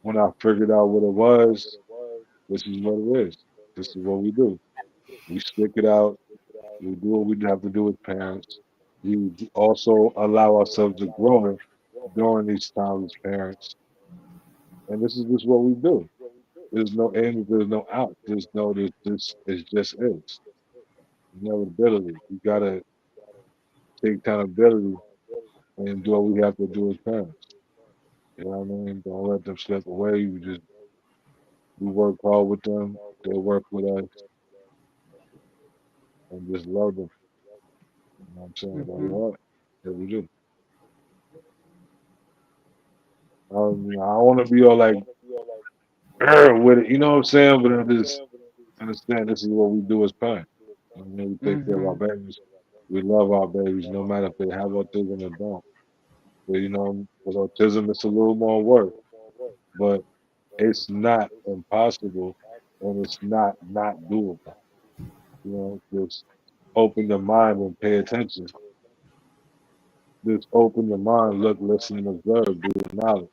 when I figured out what it was, this is what it is. This is what we do. We stick it out. We do what we have to do as parents. We also allow ourselves to grow during these times as parents. And this is just what we do. There's no in, there's no out. This is just is. Inevitability. We gotta take accountability and do what we have to do as parents. You know what I mean? Don't let them slip away. We work hard with them. They work with us and just love them. You know what I'm saying? With all mhm, your heart. Yeah, we do. I don't want to be all like with it. You know what I'm saying? But I just understand this is what we do as parents. We take care of our mhm, babies. We love our babies, no matter if they have autism or don't. But with autism, it's a little more work, but it's not impossible, and it's not doable. Just open your mind and pay attention. Just open your mind, look, listen, and observe, do the knowledge,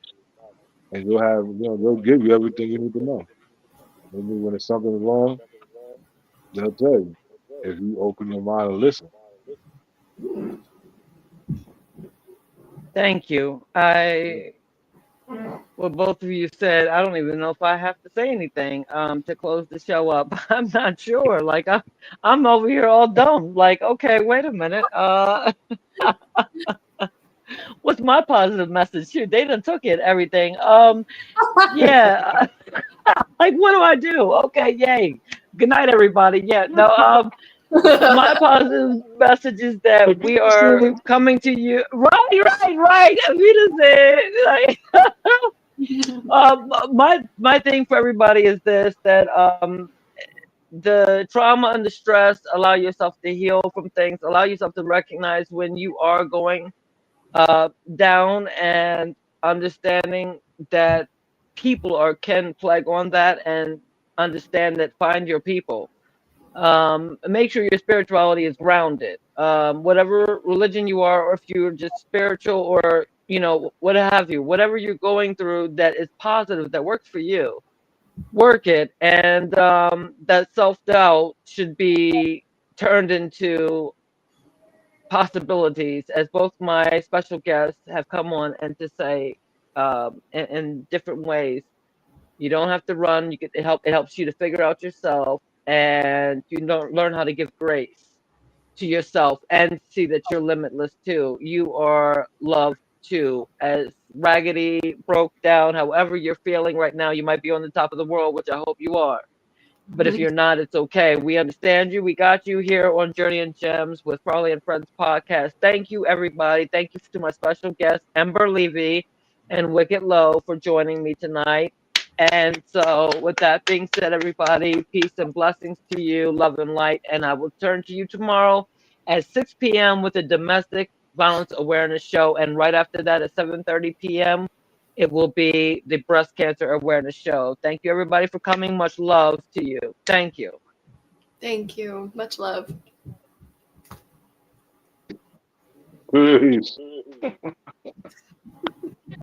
and they'll give you everything you need to know. Maybe when it's something wrong, they'll tell you. If you open your mind and listen. thank you. What both of you said, I don't even know if I have to say anything to close the show up. I'm not sure. Like, I'm over here all dumb. Like, okay, wait a minute. What's my positive message? Shoot, they done took it, everything. Yeah. Like, what do I do? Okay, yay. Good night, everybody. Yeah, no, my positive message is that we are coming to you. Right, right, right. Avita said, like, my thing for everybody is this: that the trauma and the stress, allow yourself to heal from things, allow yourself to recognize when you are going down, and understanding that people are can plague on that, and understand that find your people. Make sure your spirituality is grounded. Whatever religion you are, or if you're just spiritual, or what have you, whatever you're going through that is positive, that works for you, work it. And that self-doubt should be turned into possibilities, as both my special guests have come on and to say, in different ways. You don't have to run. You get it helps you to figure out yourself, and you know, learn how to give grace to yourself and see that you're limitless too. You are loved too. As raggedy, broke down, however you're feeling right now, you might be on the top of the world, which I hope you are. But if you're not, it's okay. We understand you. We got you here on Journey and Gems with Farley and Friends podcast. Thank you, everybody. Thank you to my special guests, Ember Levy and Wicked Low, for joining me tonight. And so, with that being said, everybody, peace and blessings to you, love and light. And I will turn to you tomorrow at 6 p.m. with a domestic violence awareness show. And right after that, at 7:30 p.m., it will be the breast cancer awareness show. Thank you, everybody, for coming. Much love to you. Thank you. Thank you. Much love. Peace.